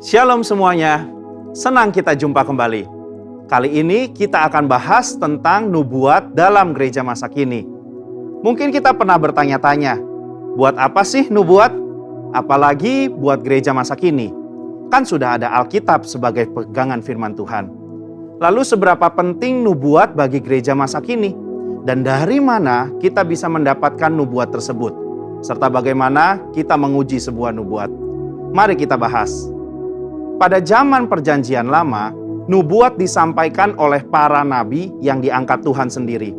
Shalom semuanya, senang kita jumpa kembali. Kali ini kita akan bahas tentang nubuat dalam gereja masa kini. Mungkin kita pernah bertanya-tanya, buat apa sih nubuat? Apalagi buat gereja masa kini. Kan sudah ada Alkitab sebagai pegangan firman Tuhan. Lalu seberapa penting nubuat bagi gereja masa kini? Dan dari mana kita bisa mendapatkan nubuat tersebut? Serta bagaimana kita menguji sebuah nubuat? Mari kita bahas. Pada zaman Perjanjian Lama, nubuat disampaikan oleh para nabi yang diangkat Tuhan sendiri.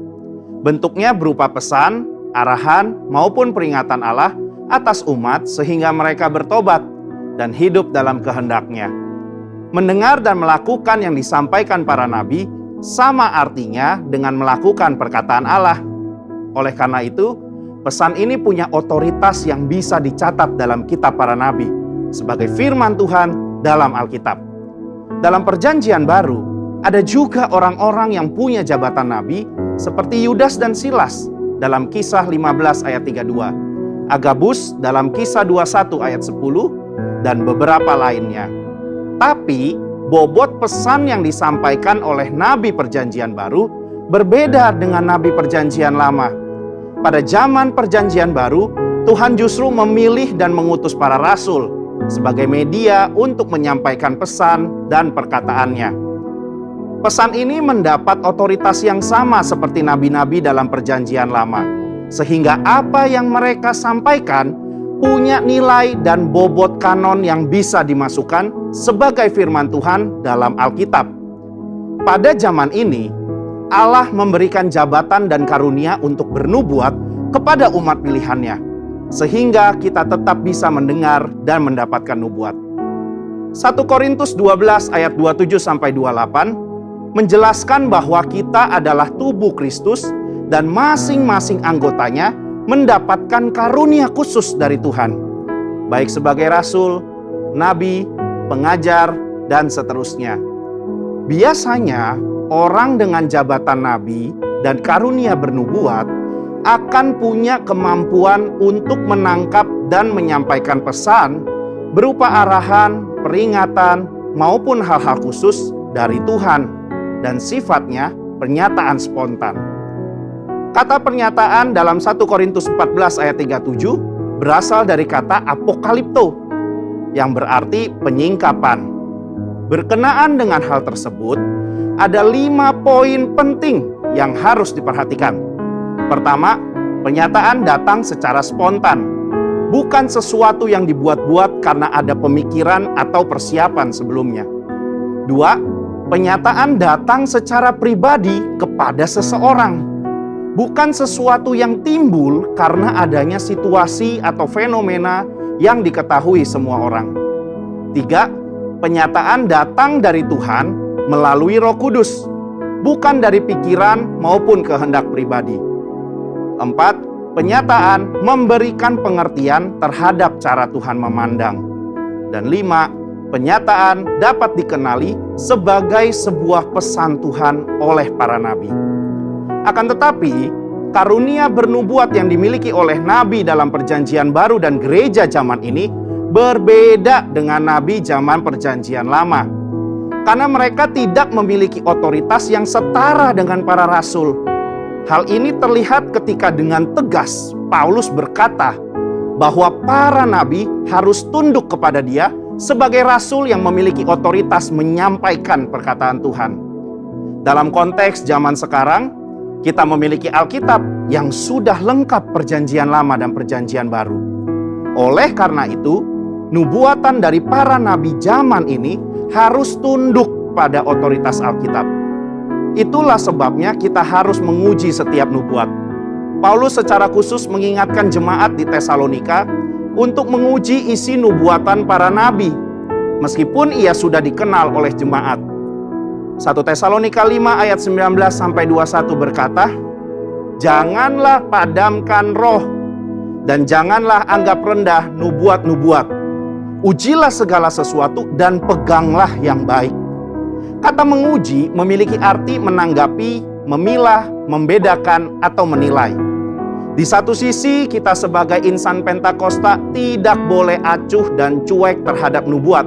Bentuknya berupa pesan, arahan, maupun peringatan Allah atas umat sehingga mereka bertobat dan hidup dalam kehendak-Nya. Mendengar dan melakukan yang disampaikan para nabi sama artinya dengan melakukan perkataan Allah. Oleh karena itu, pesan ini punya otoritas yang bisa dicatat dalam kitab para nabi sebagai firman Tuhan dalam Alkitab. Dalam Perjanjian Baru, ada juga orang-orang yang punya jabatan nabi seperti Yudas dan Silas dalam Kisah 15 ayat 32, Agabus dalam Kisah 21 ayat 10, dan beberapa lainnya. Tapi, bobot pesan yang disampaikan oleh nabi Perjanjian Baru berbeda dengan nabi Perjanjian Lama. Pada zaman Perjanjian Baru, Tuhan justru memilih dan mengutus para rasul sebagai media untuk menyampaikan pesan dan perkataannya. Pesan ini mendapat otoritas yang sama seperti nabi-nabi dalam Perjanjian Lama, sehingga apa yang mereka sampaikan punya nilai dan bobot kanon yang bisa dimasukkan sebagai firman Tuhan dalam Alkitab. Pada zaman ini, Allah memberikan jabatan dan karunia untuk bernubuat kepada umat pilihan-Nya, sehingga kita tetap bisa mendengar dan mendapatkan nubuat. 1 Korintus 12 ayat 27-28 menjelaskan bahwa kita adalah tubuh Kristus dan masing-masing anggotanya mendapatkan karunia khusus dari Tuhan, baik sebagai rasul, nabi, pengajar, dan seterusnya. Biasanya orang dengan jabatan nabi dan karunia bernubuat akan punya kemampuan untuk menangkap dan menyampaikan pesan berupa arahan, peringatan, maupun hal-hal khusus dari Tuhan, dan sifatnya pernyataan spontan. Kata pernyataan dalam 1 Korintus 14 ayat 37 berasal dari kata apokalipto, yang berarti penyingkapan. Berkenaan dengan hal tersebut, ada 5 poin penting yang harus diperhatikan. Pertama, pernyataan datang secara spontan, bukan sesuatu yang dibuat-buat karena ada pemikiran atau persiapan sebelumnya. 2, pernyataan datang secara pribadi kepada seseorang, bukan sesuatu yang timbul karena adanya situasi atau fenomena yang diketahui semua orang. 3, pernyataan datang dari Tuhan melalui Roh Kudus, bukan dari pikiran maupun kehendak pribadi. 4, pernyataan memberikan pengertian terhadap cara Tuhan memandang. Dan 5, pernyataan dapat dikenali sebagai sebuah pesan Tuhan oleh para nabi. Akan tetapi, karunia bernubuat yang dimiliki oleh nabi dalam Perjanjian Baru dan gereja zaman ini berbeda dengan nabi zaman Perjanjian Lama, karena mereka tidak memiliki otoritas yang setara dengan para rasul. Hal ini terlihat ketika dengan tegas Paulus berkata bahwa para nabi harus tunduk kepada dia sebagai rasul yang memiliki otoritas menyampaikan perkataan Tuhan. Dalam konteks zaman sekarang, kita memiliki Alkitab yang sudah lengkap Perjanjian Lama dan Perjanjian Baru. Oleh karena itu, nubuatan dari para nabi zaman ini harus tunduk pada otoritas Alkitab. Itulah sebabnya kita harus menguji setiap nubuat. Paulus secara khusus mengingatkan jemaat di Tesalonika untuk menguji isi nubuatan para nabi, meskipun ia sudah dikenal oleh jemaat. 1 Tesalonika 5 ayat 19-21 berkata, "Janganlah padamkan roh, dan janganlah anggap rendah nubuat-nubuat. Ujilah segala sesuatu dan peganglah yang baik." Kata menguji memiliki arti menanggapi, memilah, membedakan, atau menilai. Di satu sisi, kita sebagai insan Pentakosta tidak boleh acuh dan cuek terhadap nubuat.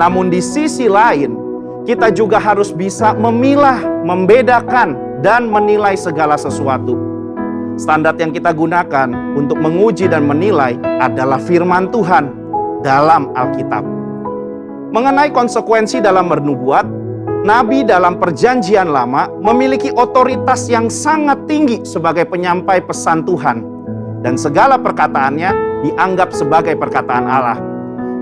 Namun di sisi lain, kita juga harus bisa memilah, membedakan, dan menilai segala sesuatu. Standar yang kita gunakan untuk menguji dan menilai adalah firman Tuhan dalam Alkitab. Mengenai konsekuensi dalam bernubuat, Nabi dalam Perjanjian Lama memiliki otoritas yang sangat tinggi sebagai penyampai pesan Tuhan, dan segala perkataannya dianggap sebagai perkataan Allah.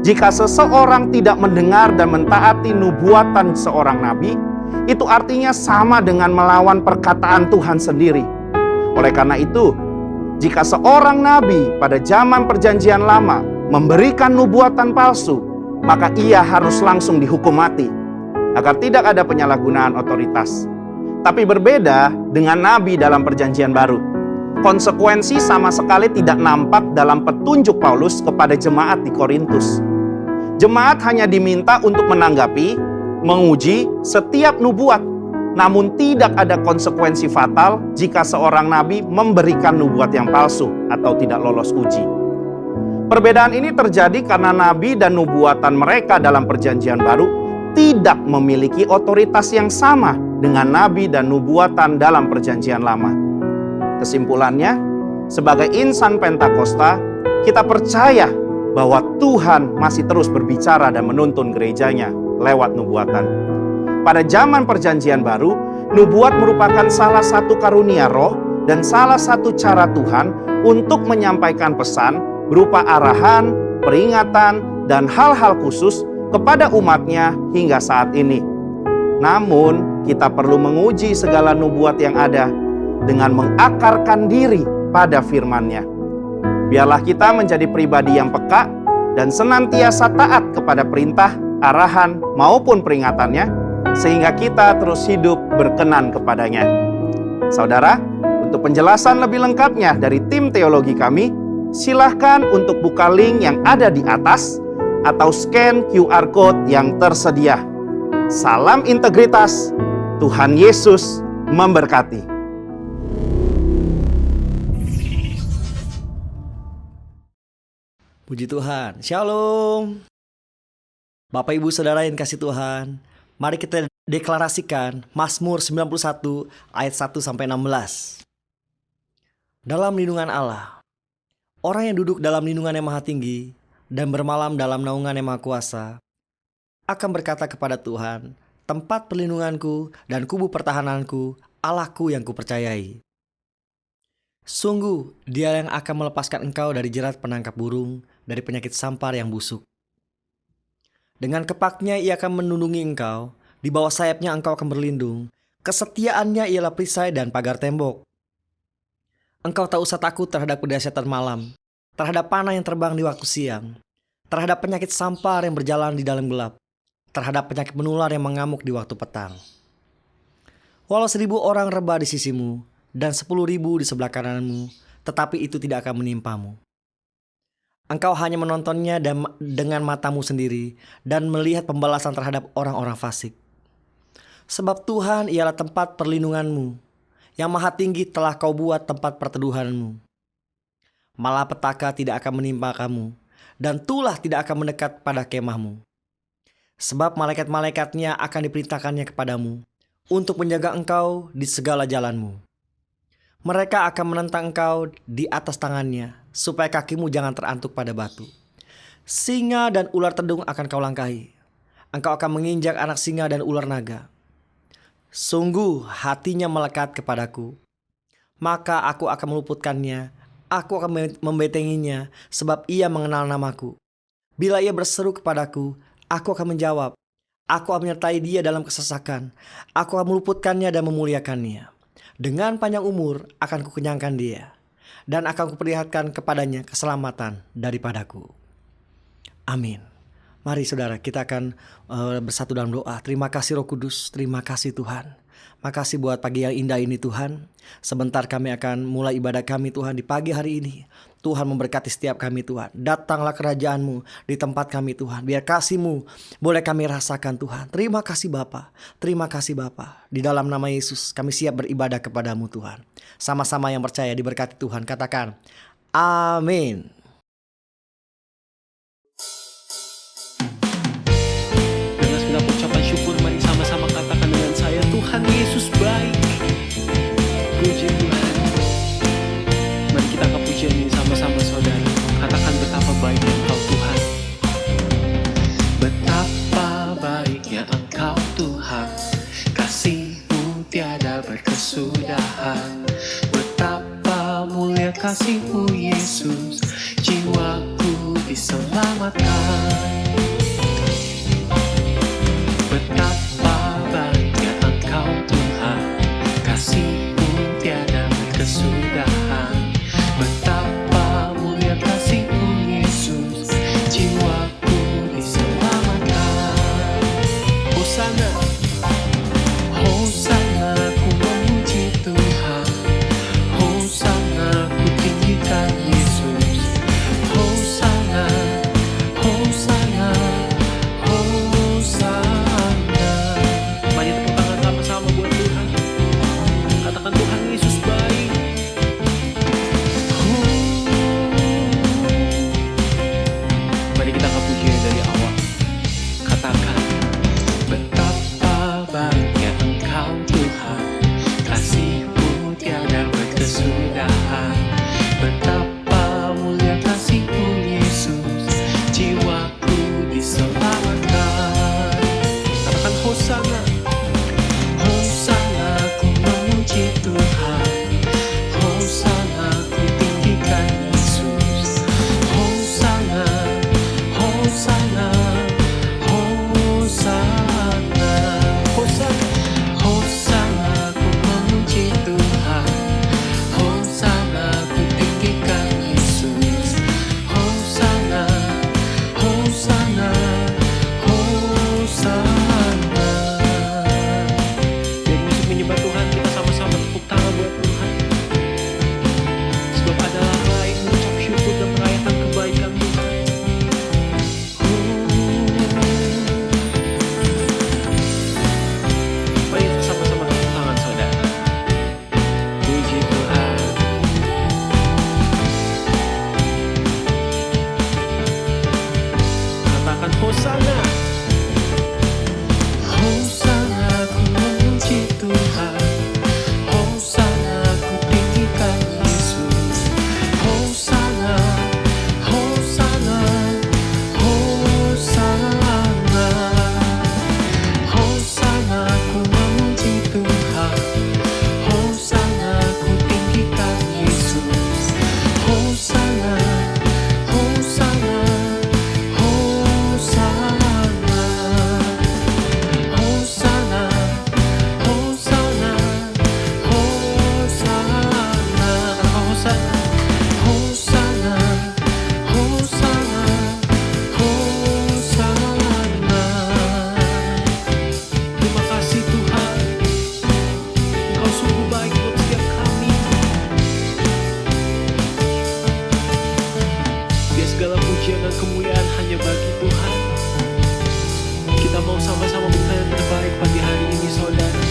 Jika seseorang tidak mendengar dan mentaati nubuatan seorang nabi, itu artinya sama dengan melawan perkataan Tuhan sendiri. Oleh karena itu, jika seorang nabi pada zaman Perjanjian Lama memberikan nubuatan palsu, maka ia harus langsung dihukum mati, agar tidak ada penyalahgunaan otoritas. Tapi berbeda dengan nabi dalam Perjanjian Baru. Konsekuensi sama sekali tidak nampak dalam petunjuk Paulus kepada jemaat di Korintus. Jemaat hanya diminta untuk menanggapi, menguji setiap nubuat, namun tidak ada konsekuensi fatal jika seorang nabi memberikan nubuat yang palsu atau tidak lolos uji. Perbedaan ini terjadi karena nabi dan nubuatan mereka dalam Perjanjian Baru tidak memiliki otoritas yang sama dengan nabi dan nubuatan dalam Perjanjian Lama. Kesimpulannya, sebagai insan Pentakosta, kita percaya bahwa Tuhan masih terus berbicara dan menuntun gerejanya lewat nubuatan. Pada zaman Perjanjian Baru, nubuat merupakan salah satu karunia roh dan salah satu cara Tuhan untuk menyampaikan pesan berupa arahan, peringatan, dan hal-hal khusus kepada umatnya hingga saat ini. Namun, kita perlu menguji segala nubuat yang ada dengan mengakarkan diri pada firman-Nya. Biarlah kita menjadi pribadi yang peka dan senantiasa taat kepada perintah, arahan, maupun peringatannya, sehingga kita terus hidup berkenan kepadanya. Saudara, untuk penjelasan lebih lengkapnya dari tim teologi kami, silahkan untuk buka link yang ada di atas atau scan QR Code yang tersedia. Salam integritas, Tuhan Yesus memberkati. Puji Tuhan, Shalom. Bapak Ibu Saudara yang kasih Tuhan, mari kita deklarasikan Mazmur 91 ayat 1-16. Dalam lindungan Allah, orang yang duduk dalam lindungan yang maha tinggi dan bermalam dalam naungan yang maha kuasa akan berkata kepada Tuhan, tempat perlindunganku dan kubu pertahananku, Allahku yang kupercayai. Sungguh, Dia yang akan melepaskan engkau dari jerat penangkap burung, dari penyakit sampar yang busuk. Dengan kepaknya Ia akan melindungi engkau, di bawah sayapnya engkau akan berlindung. Kesetiaannya ialah perisai dan pagar tembok. Engkau tak usah takut terhadap kedahsyatan malam, terhadap panah yang terbang di waktu siang, terhadap penyakit sampar yang berjalan di dalam gelap, terhadap penyakit menular yang mengamuk di waktu petang. Walau 1.000 orang rebah di sisimu, dan 10.000 di sebelah kananmu, tetapi itu tidak akan menimpamu. Engkau hanya menontonnya dengan matamu sendiri dan melihat pembalasan terhadap orang-orang fasik. Sebab Tuhan ialah tempat perlindunganmu, yang maha tinggi telah kau buat tempat perteduhanmu. Malapetaka tidak akan menimpa kamu, dan tulah tidak akan mendekat pada kemahmu. Sebab malaikat-malaikatnya akan diperintahkannya kepadamu, untuk menjaga engkau di segala jalanmu. Mereka akan menentang engkau di atas tangannya, supaya kakimu jangan terantuk pada batu. Singa dan ular tedung akan kau langkahi. Engkau akan menginjak anak singa dan ular naga. Sungguh hatinya melekat kepadaku, maka aku akan meluputkannya. Aku akan membentenginya, sebab ia mengenal namaku. Bila ia berseru kepadaku, aku akan menjawab. Aku akan menyertai dia dalam kesesakan. Aku akan meluputkannya dan memuliakannya. Dengan panjang umur akan kukenyangkan dia, dan akan kuperlihatkan kepadanya keselamatan daripadaku. Amin. Mari saudara, kita akan bersatu dalam doa. Terima kasih Roh Kudus, terima kasih Tuhan. Makasih buat pagi yang indah ini Tuhan. Sebentar kami akan mulai ibadah kami Tuhan di pagi hari ini. Tuhan memberkati setiap kami Tuhan. Datanglah kerajaan-Mu di tempat kami Tuhan. Biar kasih-Mu boleh kami rasakan Tuhan. Terima kasih Bapa. Terima kasih Bapa. Di dalam nama Yesus kami siap beribadah kepadamu Tuhan. Sama-sama yang percaya diberkati Tuhan. Katakan amin. kesudahan. Betapa mulia kasih-Mu Yesus, jiwaku diselamatkan. Betapa bahagia Engkau Tuhan, kasih-Mu tiada kesudahan. Betapa mulia kasih-Mu Yesus, jiwaku diselamatkan. Hosana, Hosana, ku memuji Tuhan. Hosana, ku tinggikan Yesus. Hosana, Hosana, Hosana. Mari tepuk tangan sama-sama buat Tuhan. Katakan Tuhan Yesus baik. Mari kita angkat pujian dari awal. Katakan, betapa bahagia Engkau Tuhan, kasih-Mu tiada berkesudahan. Betapa mulia kasih-Mu Yesus, jiwaku diselamatkan. Katakan Hosana, Hosana, ku memuji Tuhan. Hosana, ku tinggikan Yesus. Hosana, Hosana, Hosana. Hosana, Hosana, ku memuji Tuhan. Hosana, ku tinggikan Yesus. Hosana, Hosana, Hosana. Biar musik menyembah Tuhan, kita sama-sama tepuk tangan buat Tuhan. Sebab adalah lain mengucap syukur dan merayakan kebaikan Tuhan. Mari kita sama-sama tepuk tangan saudara. Puji Tuhan. Katakan Hosana. Hosana, ku memuji Tuhan. Hosana, ku tinggikan Yesus. Hosana, Hosana, Hosana. Hosana, ku memuji Tuhan. Hosana, ku tinggikan Yesus. Hosana, Hosana, Hosana. Hosana, Hosana, Hosana. Hosana, Hosana, Hosana, Hosana. Terima kasih Tuhan, Engkau sungguh baik buat setiap kami. Biar segala pujian dan kemuliaan hanya bagi Tuhan. Kita mau sama-sama buka yang terbaik pagi hari ini saudara.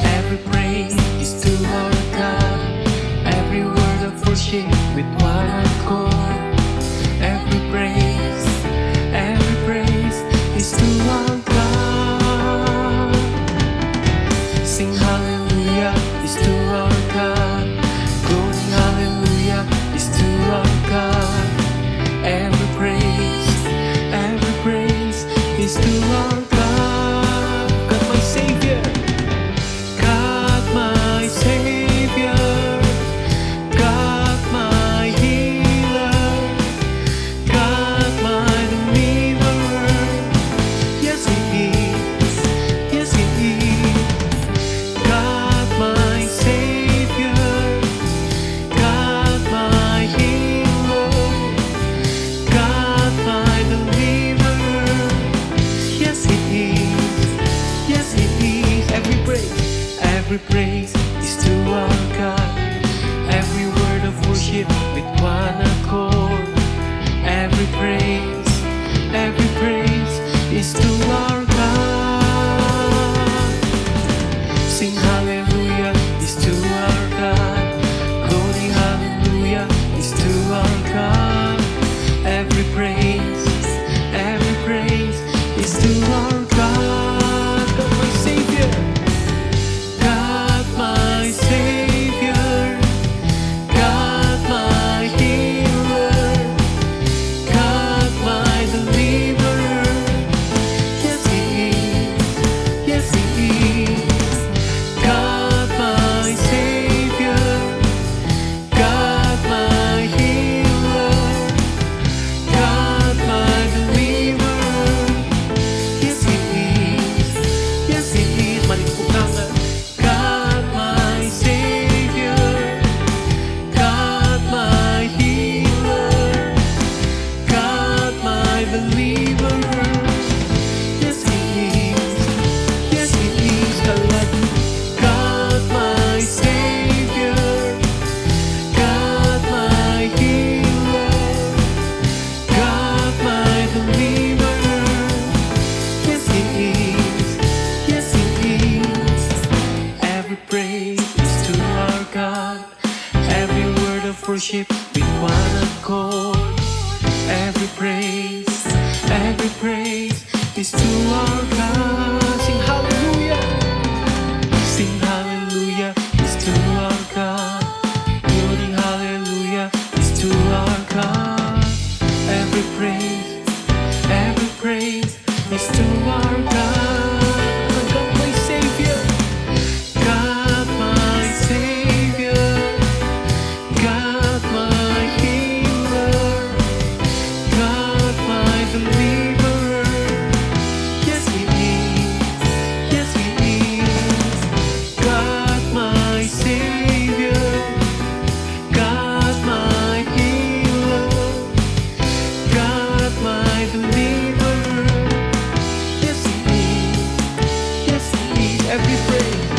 Every praise is to our God. Every word of worship with one accord. Every praise is to our God. Sing hallelujah is to our God. Glory hallelujah is to our God. Every praise is to our God. God my Savior, God my Savior, God my healer. worship with one accord. Every praise is to our God. Sing hallelujah. Sing hallelujah is to our God. Glory hallelujah is to our God. Every praise is to our God. God my Savior, God my Savior, God my healer, God my deliverer. Yes He is. God my Savior, God my healer, God my deliverer. Yes He is. Every praise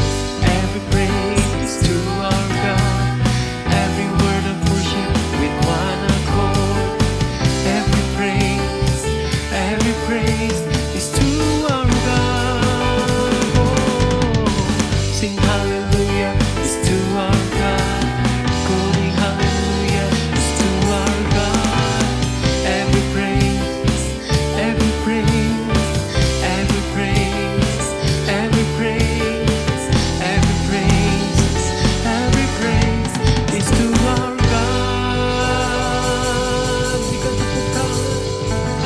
is to our God. Every word of worship with one accord. Every praise is to our God. Oh, sing hallelujah is to our God. Glory hallelujah is to our God. Every praise is to our God. Berikan tepuk tangan.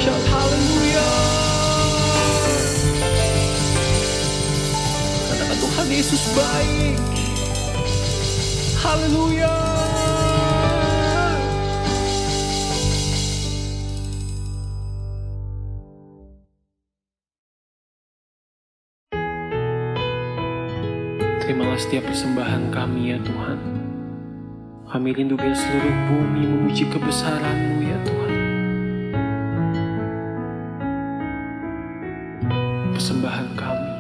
Shout hallelujah. Katakan Tuhan Yesus baik. Haleluya. Terimalah setiap persembahan kami ya Tuhan. Kami rindu biar seluruh bumi memuji kebesaran-Mu ya Tuhan. Persembahan kami.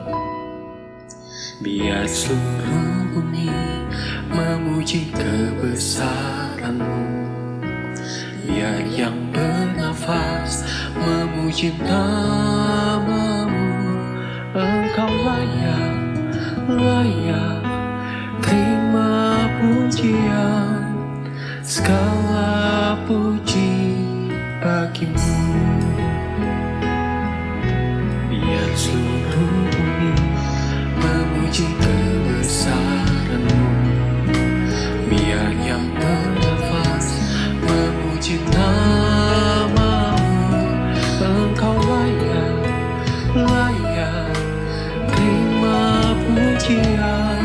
Biar seluruh bumi memuji kebesaran-Mu. Biar yang bernafas memuji nama-Mu. Engkau layak terima pujian, segala puji bagi-Mu. Biar seluruh bumi memuji kebesaran-Mu. Biar yang bernafas memuji nama-Mu. Engkau layak terima pujian,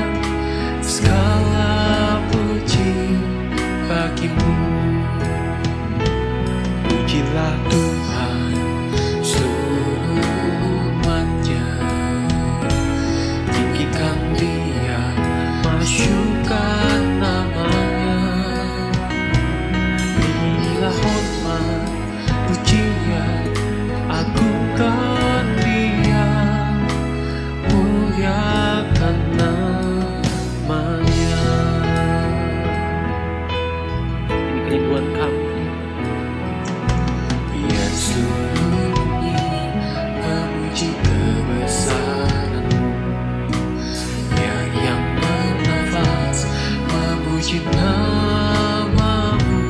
segala puji bagi-Mu. Pujilah Tuhan seluruh umat-Nya, tinggikan Dia, masyurkan nama-Nya. Berilah hormat, pujian, agungkan Dia, muliakan nama-Nya. Ini kerinduan kami. Biar seluruh bumi memuji kebesaran-Mu. Biar yang bernafas memuji nama-Mu.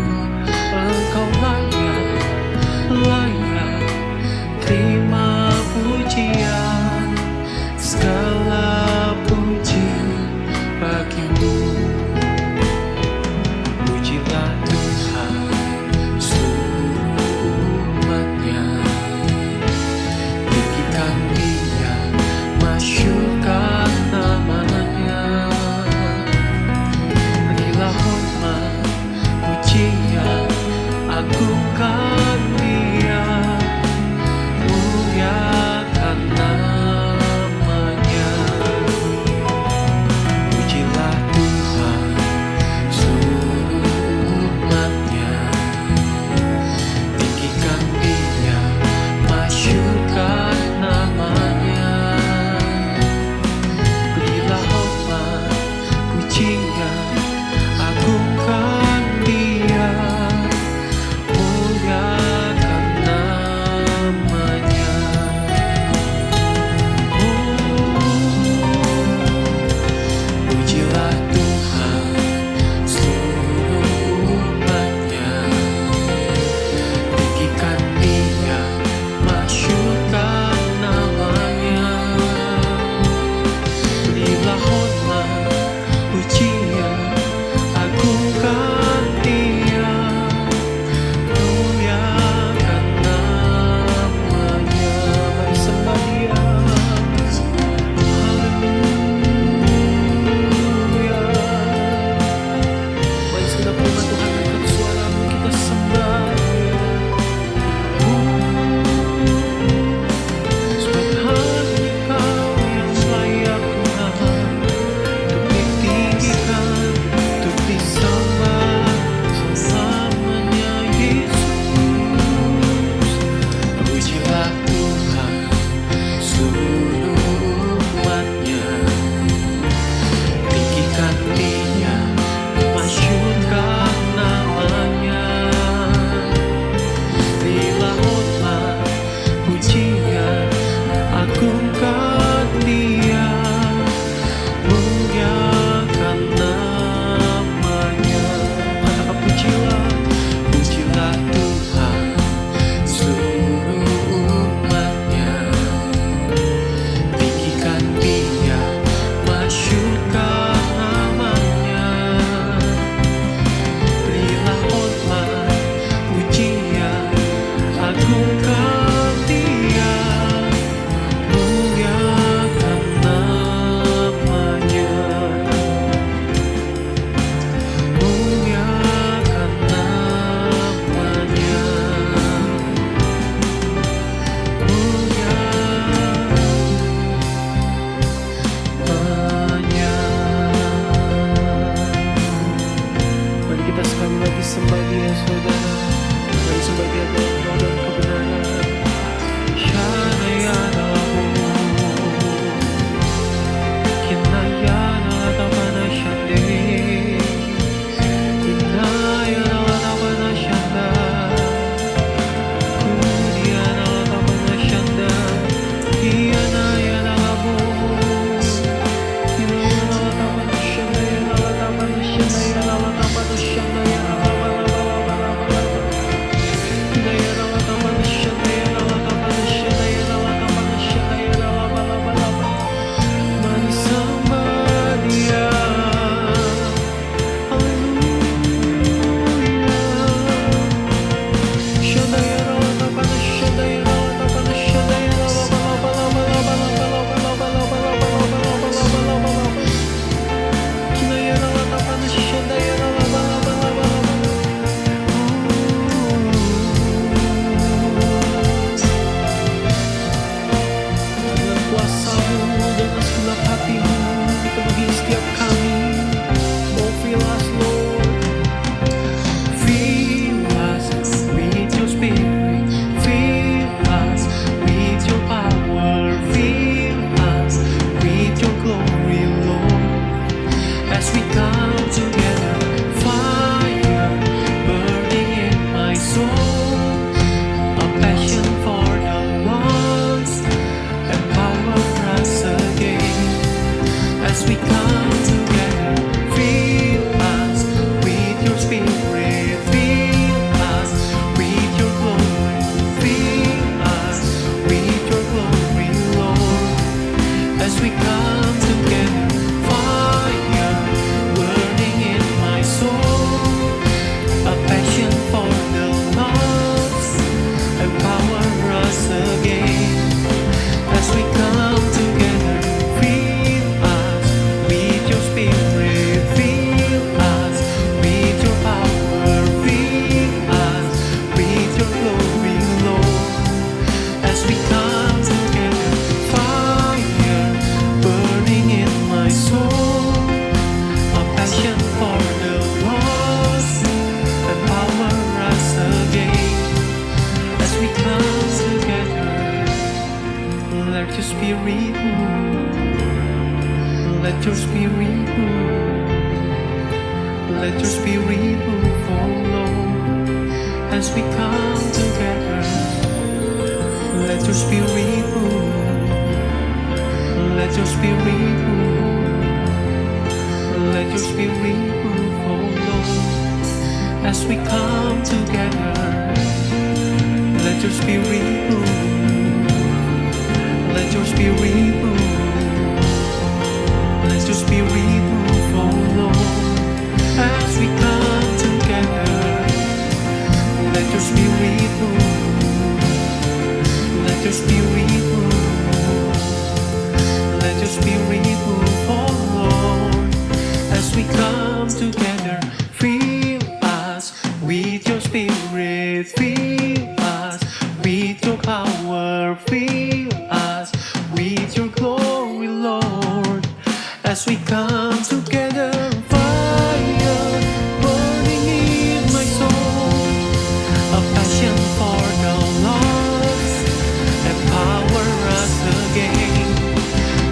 Engkau layak terima pujian, segala puji bagi-Mu. Pujilah Tuhan seluruh umat-Nya, tinggikan Dia, masyurkan nama-Nya. Berilah hormat, Let your spirit move. Let your spirit move, oh Lord, as we come together. Let your spirit move. Let your spirit move. Let your spirit move, oh Lord, as we come together. Let your spirit move. Let your spirit move. Let your spirit move, oh Lord, as we come together. Let your spirit move. Let your spirit move. Let your spirit move, oh Lord, as we come together. Fill us with your spirit. Fill us with your power. Fill us with your glory, Lord, as we come together. Fire burning in my soul, a passion for the lost, empower us again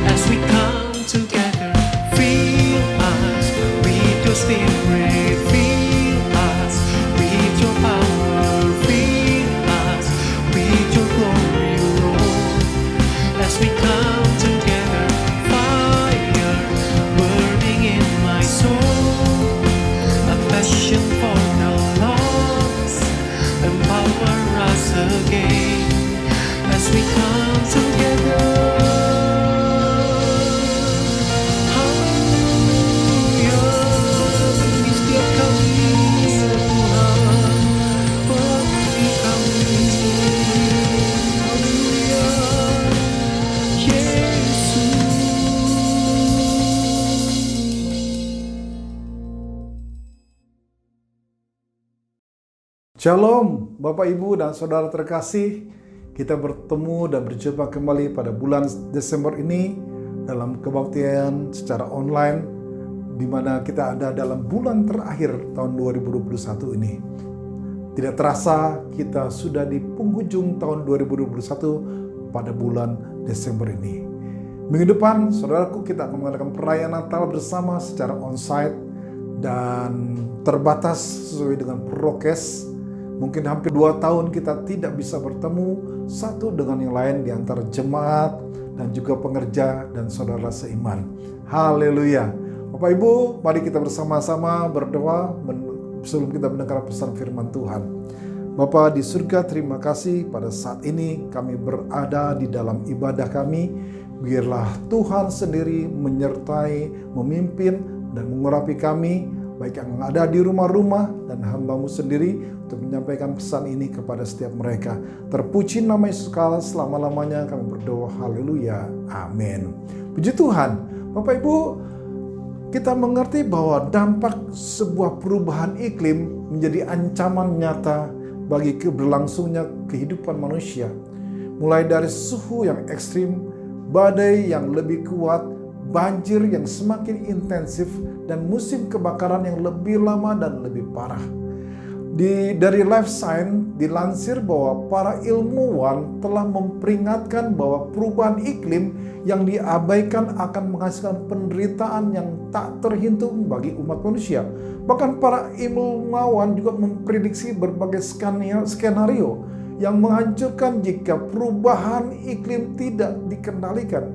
as we come together. Fill us with your spirit. Fill us with your power. Fill us with your glory, Lord, as we come together. Fire burning in my soul, a passion for the lost, empower us again as we come together. Haleluya, di setiap kami Tuhan, bagi kami. Haleluya, Yesus. Shalom Bapak Ibu dan Saudara terkasih. Kita bertemu dan berjumpa kembali pada bulan Desember ini dalam kebaktian secara online, di mana kita ada dalam bulan terakhir tahun 2021 ini. Tidak terasa kita sudah di penghujung tahun 2021 pada bulan Desember ini. Minggu depan, saudaraku, kita akan mengadakan perayaan Natal bersama secara onsite dan terbatas sesuai dengan prokes. Mungkin hampir 2 tahun kita tidak bisa bertemu satu dengan yang lain di antara jemaat dan juga pengerja dan saudara seiman. Haleluya. Bapak Ibu, mari kita bersama-sama berdoa sebelum kita mendengar pesan firman Tuhan. Bapa di surga, terima kasih pada saat ini kami berada di dalam ibadah kami. Biarlah Tuhan sendiri menyertai, memimpin dan mengurapi kami, baik yang ada di rumah-rumah dan hamba-Mu sendiri, untuk menyampaikan pesan ini kepada setiap mereka. Terpuji nama Yesus Kristus selama-lamanya, kami berdoa. Haleluya. Amin. Puji Tuhan. Bapak Ibu, kita mengerti bahwa dampak sebuah perubahan iklim menjadi ancaman nyata bagi keberlangsungnya kehidupan manusia. Mulai dari suhu yang ekstrim, badai yang lebih kuat, banjir yang semakin intensif, dan musim kebakaran yang lebih lama dan lebih parah. Dari Life Science dilansir bahwa para ilmuwan telah memperingatkan bahwa perubahan iklim yang diabaikan akan menghasilkan penderitaan yang tak terhitung bagi umat manusia. Bahkan para ilmuwan juga memprediksi berbagai skenario yang menghancurkan jika perubahan iklim tidak dikendalikan,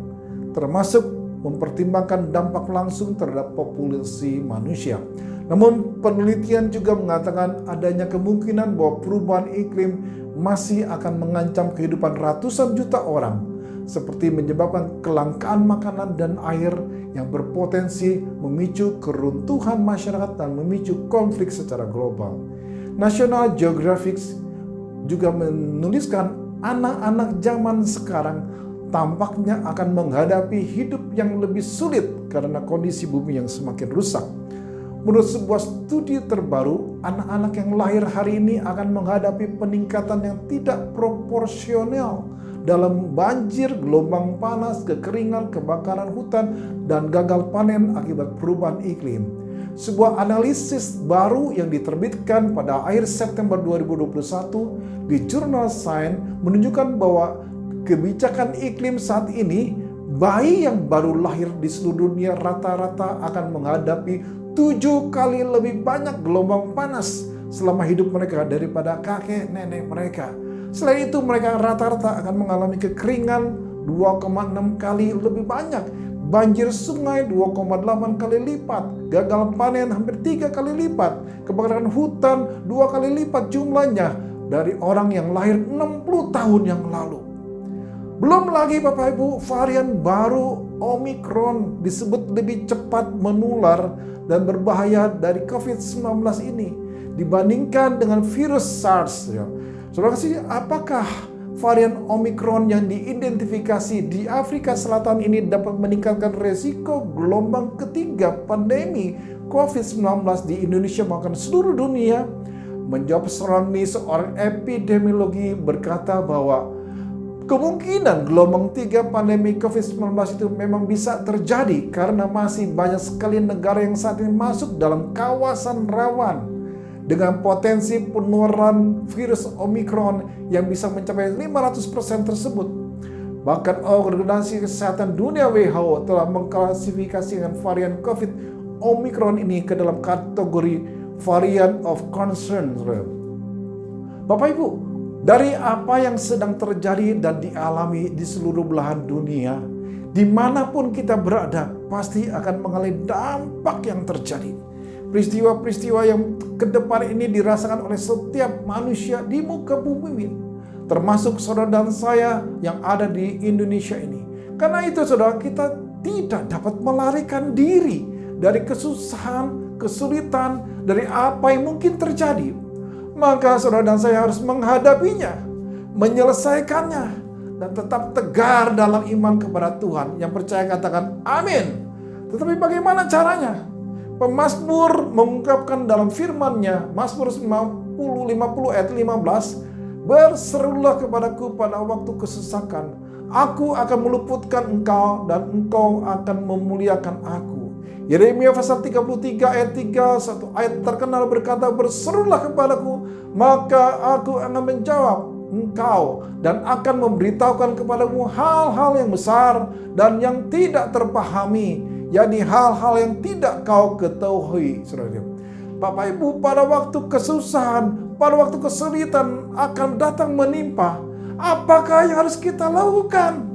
termasuk mempertimbangkan dampak langsung terhadap populasi manusia. Namun penelitian juga mengatakan adanya kemungkinan bahwa perubahan iklim masih akan mengancam kehidupan ratusan juta orang, seperti menyebabkan kelangkaan makanan dan air yang berpotensi memicu keruntuhan masyarakat dan memicu konflik secara global. National Geographic juga menuliskan anak-anak zaman sekarang tampaknya akan menghadapi hidup yang lebih sulit karena kondisi bumi yang semakin rusak. Menurut sebuah studi terbaru, anak-anak yang lahir hari ini akan menghadapi peningkatan yang tidak proporsional dalam banjir, gelombang panas, kekeringan, kebakaran hutan, dan gagal panen akibat perubahan iklim. Sebuah analisis baru yang diterbitkan pada akhir September 2021 di jurnal Science menunjukkan bahwa kebijakan iklim saat ini bayi yang baru lahir di seluruh dunia rata-rata akan menghadapi 7 kali lebih banyak gelombang panas selama hidup mereka daripada kakek nenek mereka. Selain itu, mereka rata-rata akan mengalami kekeringan 2,6 kali lebih banyak, banjir sungai 2,8 kali lipat, gagal panen hampir 3 kali lipat, kebakaran hutan 2 kali lipat jumlahnya dari orang yang lahir 60 tahun yang lalu. Belum lagi Bapak Ibu, varian baru Omicron disebut lebih cepat menular dan berbahaya dari COVID-19 ini dibandingkan dengan virus SARS. Saudara kasih, apakah varian Omicron yang diidentifikasi di Afrika Selatan ini dapat meningkatkan resiko gelombang ketiga pandemi COVID-19 di Indonesia maupun seluruh dunia? Menjawab seorang epidemiologi berkata bahwa kemungkinan gelombang 3 pandemi COVID-19 itu memang bisa terjadi karena masih banyak sekali negara yang saat ini masuk dalam kawasan rawan dengan potensi penularan virus Omicron yang bisa mencapai 500% tersebut. Bahkan Organisasi Kesehatan Dunia WHO telah mengklasifikasikan varian COVID Omicron ini ke dalam kategori variant of concern. Bapak Ibu, dari apa yang sedang terjadi dan dialami di seluruh belahan dunia, dimanapun kita berada, pasti akan mengalami dampak yang terjadi. Peristiwa-peristiwa yang ke depan ini dirasakan oleh setiap manusia di muka bumi ini, termasuk saudara dan saya yang ada di Indonesia ini. Karena itu saudara, kita tidak dapat melarikan diri dari kesusahan, kesulitan, dari apa yang mungkin terjadi. Maka saudara dan saya harus menghadapinya, menyelesaikannya, dan tetap tegar dalam iman kepada Tuhan. Yang percaya katakan amin. Tetapi bagaimana caranya? Pemazmur mengungkapkan dalam firman-Nya, Mazmur 50 ayat 15, berserulah kepadaku pada waktu kesesakan, aku akan meluputkan engkau dan engkau akan memuliakan aku. Yeremia pasal 33 ayat 3, satu ayat terkenal berkata, berserulah kepadaku, maka aku akan menjawab engkau dan akan memberitahukan kepadamu hal-hal yang besar dan yang tidak terpahami, yakni hal-hal yang tidak kau ketahui. Saudara, Bapak Ibu, pada waktu kesusahan, pada waktu kesulitan akan datang menimpa, apakah yang harus kita lakukan?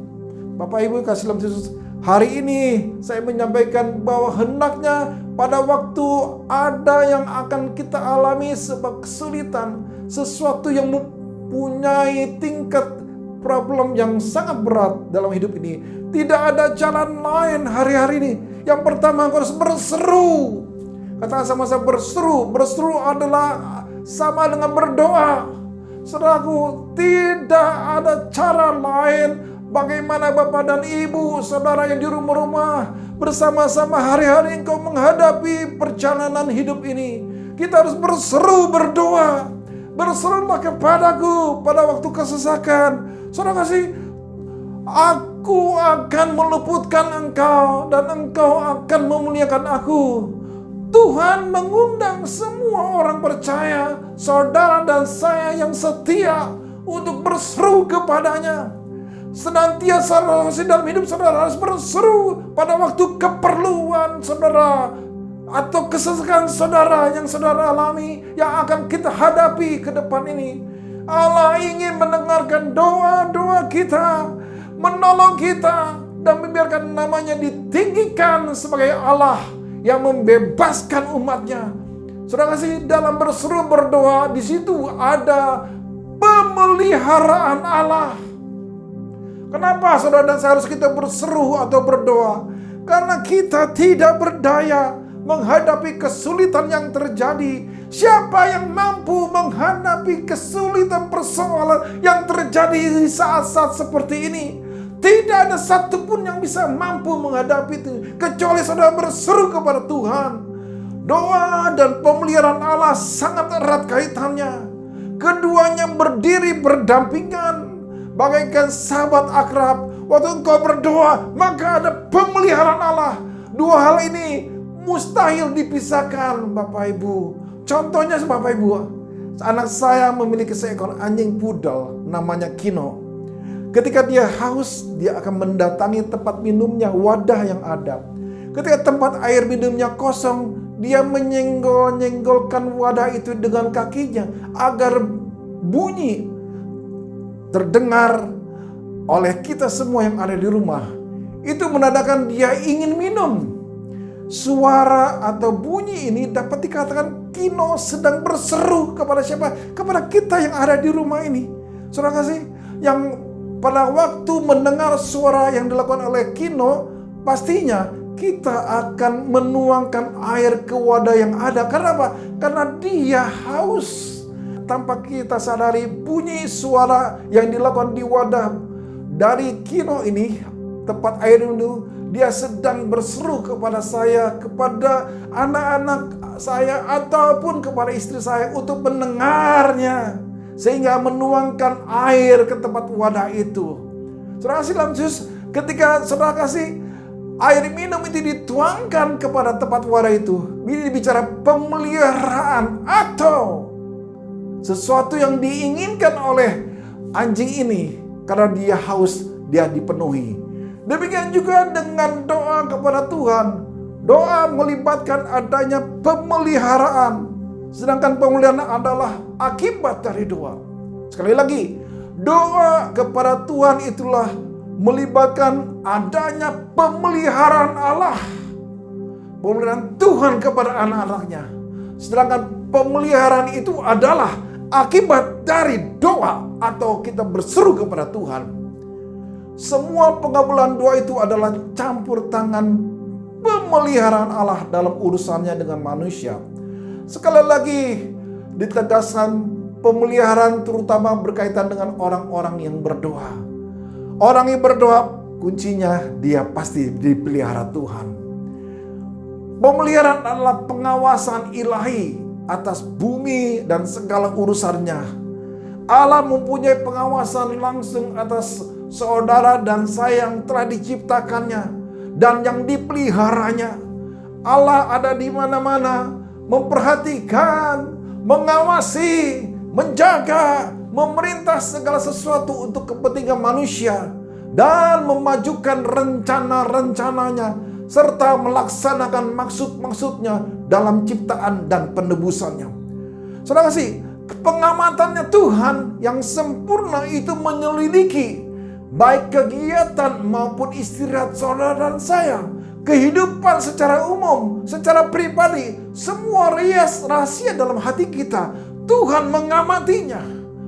Bapak Ibu kasih dalam Yesus, hari ini saya menyampaikan bahwa hendaknya pada waktu ada yang akan kita alami sebab kesulitan, sesuatu yang mempunyai tingkat problem yang sangat berat dalam hidup ini, tidak ada jalan lain hari-hari ini. Yang pertama, harus berseru. Katakan sama-sama, berseru. Berseru adalah sama dengan berdoa. Saudaraku, tidak ada cara lain bagaimana Bapak dan Ibu, saudara yang di rumah-rumah, bersama-sama hari-hari engkau menghadapi perjalanan hidup ini. Kita harus berseru, berdoa. Berserulah kepadaku pada waktu kesesakan. Saudara kasih, aku akan meluputkan engkau dan engkau akan memuliakan aku. Tuhan mengundang semua orang percaya, saudara dan saya yang setia, untuk berseru kepadanya. Senantiasa dalam hidup saudara harus berseru pada waktu keperluan saudara atau kesesakan saudara yang saudara alami, yang akan kita hadapi ke depan ini. Allah ingin mendengarkan doa-doa kita, menolong kita, dan membiarkan namanya ditinggikan sebagai Allah yang membebaskan umatnya. Saudara kasih, dalam berseru berdoa, di situ ada pemeliharaan Allah. Kenapa saudara dan saya harus kita berseru atau berdoa? Karena kita tidak berdaya menghadapi kesulitan yang terjadi. Siapa yang mampu menghadapi kesulitan persoalan yang terjadi di saat-saat seperti ini? Tidak ada satupun yang bisa mampu menghadapi itu, kecuali saudara berseru kepada Tuhan. Doa dan pemeliharaan Allah sangat erat kaitannya. Keduanya berdiri berdampingan, bagaikan sahabat akrab. Waktu engkau berdoa, maka ada pemeliharaan Allah. Dua hal ini mustahil dipisahkan, Bapak Ibu. Contohnya Bapak Ibu, anak saya memiliki seekor anjing pudel namanya Kino. Ketika dia haus, dia akan mendatangi tempat minumnya, wadah yang ada. Ketika tempat air minumnya kosong, dia menyenggol-nyenggolkan wadah itu dengan kakinya agar bunyi terdengar oleh kita semua yang ada di rumah. Itu menandakan dia ingin minum. Suara atau bunyi ini dapat dikatakan Kino sedang berseru kepada siapa? Kepada kita yang ada di rumah ini. Saudara kasih, yang pada waktu mendengar suara yang dilakukan oleh Kino, pastinya kita akan menuangkan air ke wadah yang ada. Karena apa? Karena dia haus. Tanpa kita sadari, bunyi suara yang dilakukan di wadah dari Kino ini, tempat air itu, dia sedang berseru kepada saya, kepada anak-anak saya, ataupun kepada istri saya untuk mendengarnya, sehingga menuangkan air ke tempat wadah itu. Saudara kasih dalam Yesus, ketika saudara kasih air minum itu dituangkan kepada tempat wadah itu, ini bicara pemeliharaan atau sesuatu yang diinginkan oleh anjing ini. Karena dia haus, dia dipenuhi. Demikian juga dengan doa kepada Tuhan. Doa melibatkan adanya pemeliharaan. Sedangkan pemeliharaan adalah akibat dari doa. Sekali lagi, doa kepada Tuhan itulah melibatkan adanya pemeliharaan Allah. Pemeliharaan Tuhan kepada anak-anaknya. Sedangkan pemeliharaan itu adalah akibat dari doa atau kita berseru kepada Tuhan. Semua pengabulan doa itu adalah campur tangan pemeliharaan Allah dalam urusannya dengan manusia. Sekali lagi ditegaskan, pemeliharaan terutama berkaitan dengan orang-orang yang berdoa. Orang yang berdoa, kuncinya dia pasti dipelihara Tuhan. Pemeliharaan adalah pengawasan ilahi atas bumi dan segala urusannya. Allah mempunyai pengawasan langsung atas saudara dan saya yang telah diciptakannya dan yang dipeliharanya. Allah ada di mana-mana, memperhatikan, mengawasi, menjaga, memerintah segala sesuatu untuk kepentingan manusia dan memajukan rencana-rencananya serta melaksanakan maksud-maksudnya dalam ciptaan dan penebusannya. Saudara kasih, pengamatannya Tuhan yang sempurna itu menyelidiki baik kegiatan maupun istirahat saudara dan saya, kehidupan secara umum, secara pribadi, semua rahasia dalam hati kita. Tuhan mengamatinya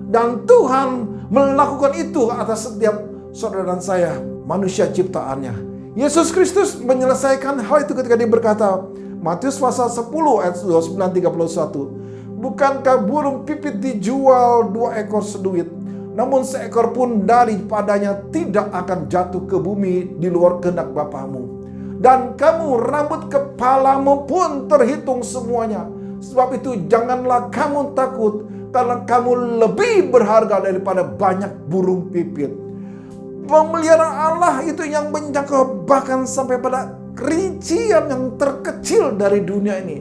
dan Tuhan melakukan itu atas setiap saudara dan saya, manusia ciptaannya. Yesus Kristus menyelesaikan hal itu ketika dia berkata, Matius pasal 10 ayat 29-31, bukankah burung pipit dijual 2 ekor seduit, namun seekor pun daripadanya tidak akan jatuh ke bumi di luar kehendak Bapamu. Dan kamu, rambut kepalamu pun terhitung semuanya. Sebab itu janganlah kamu takut, karena kamu lebih berharga daripada banyak burung pipit. Pemeliharaan Allah itu yang menjangkau bahkan sampai pada rincian yang terkecil dari dunia ini,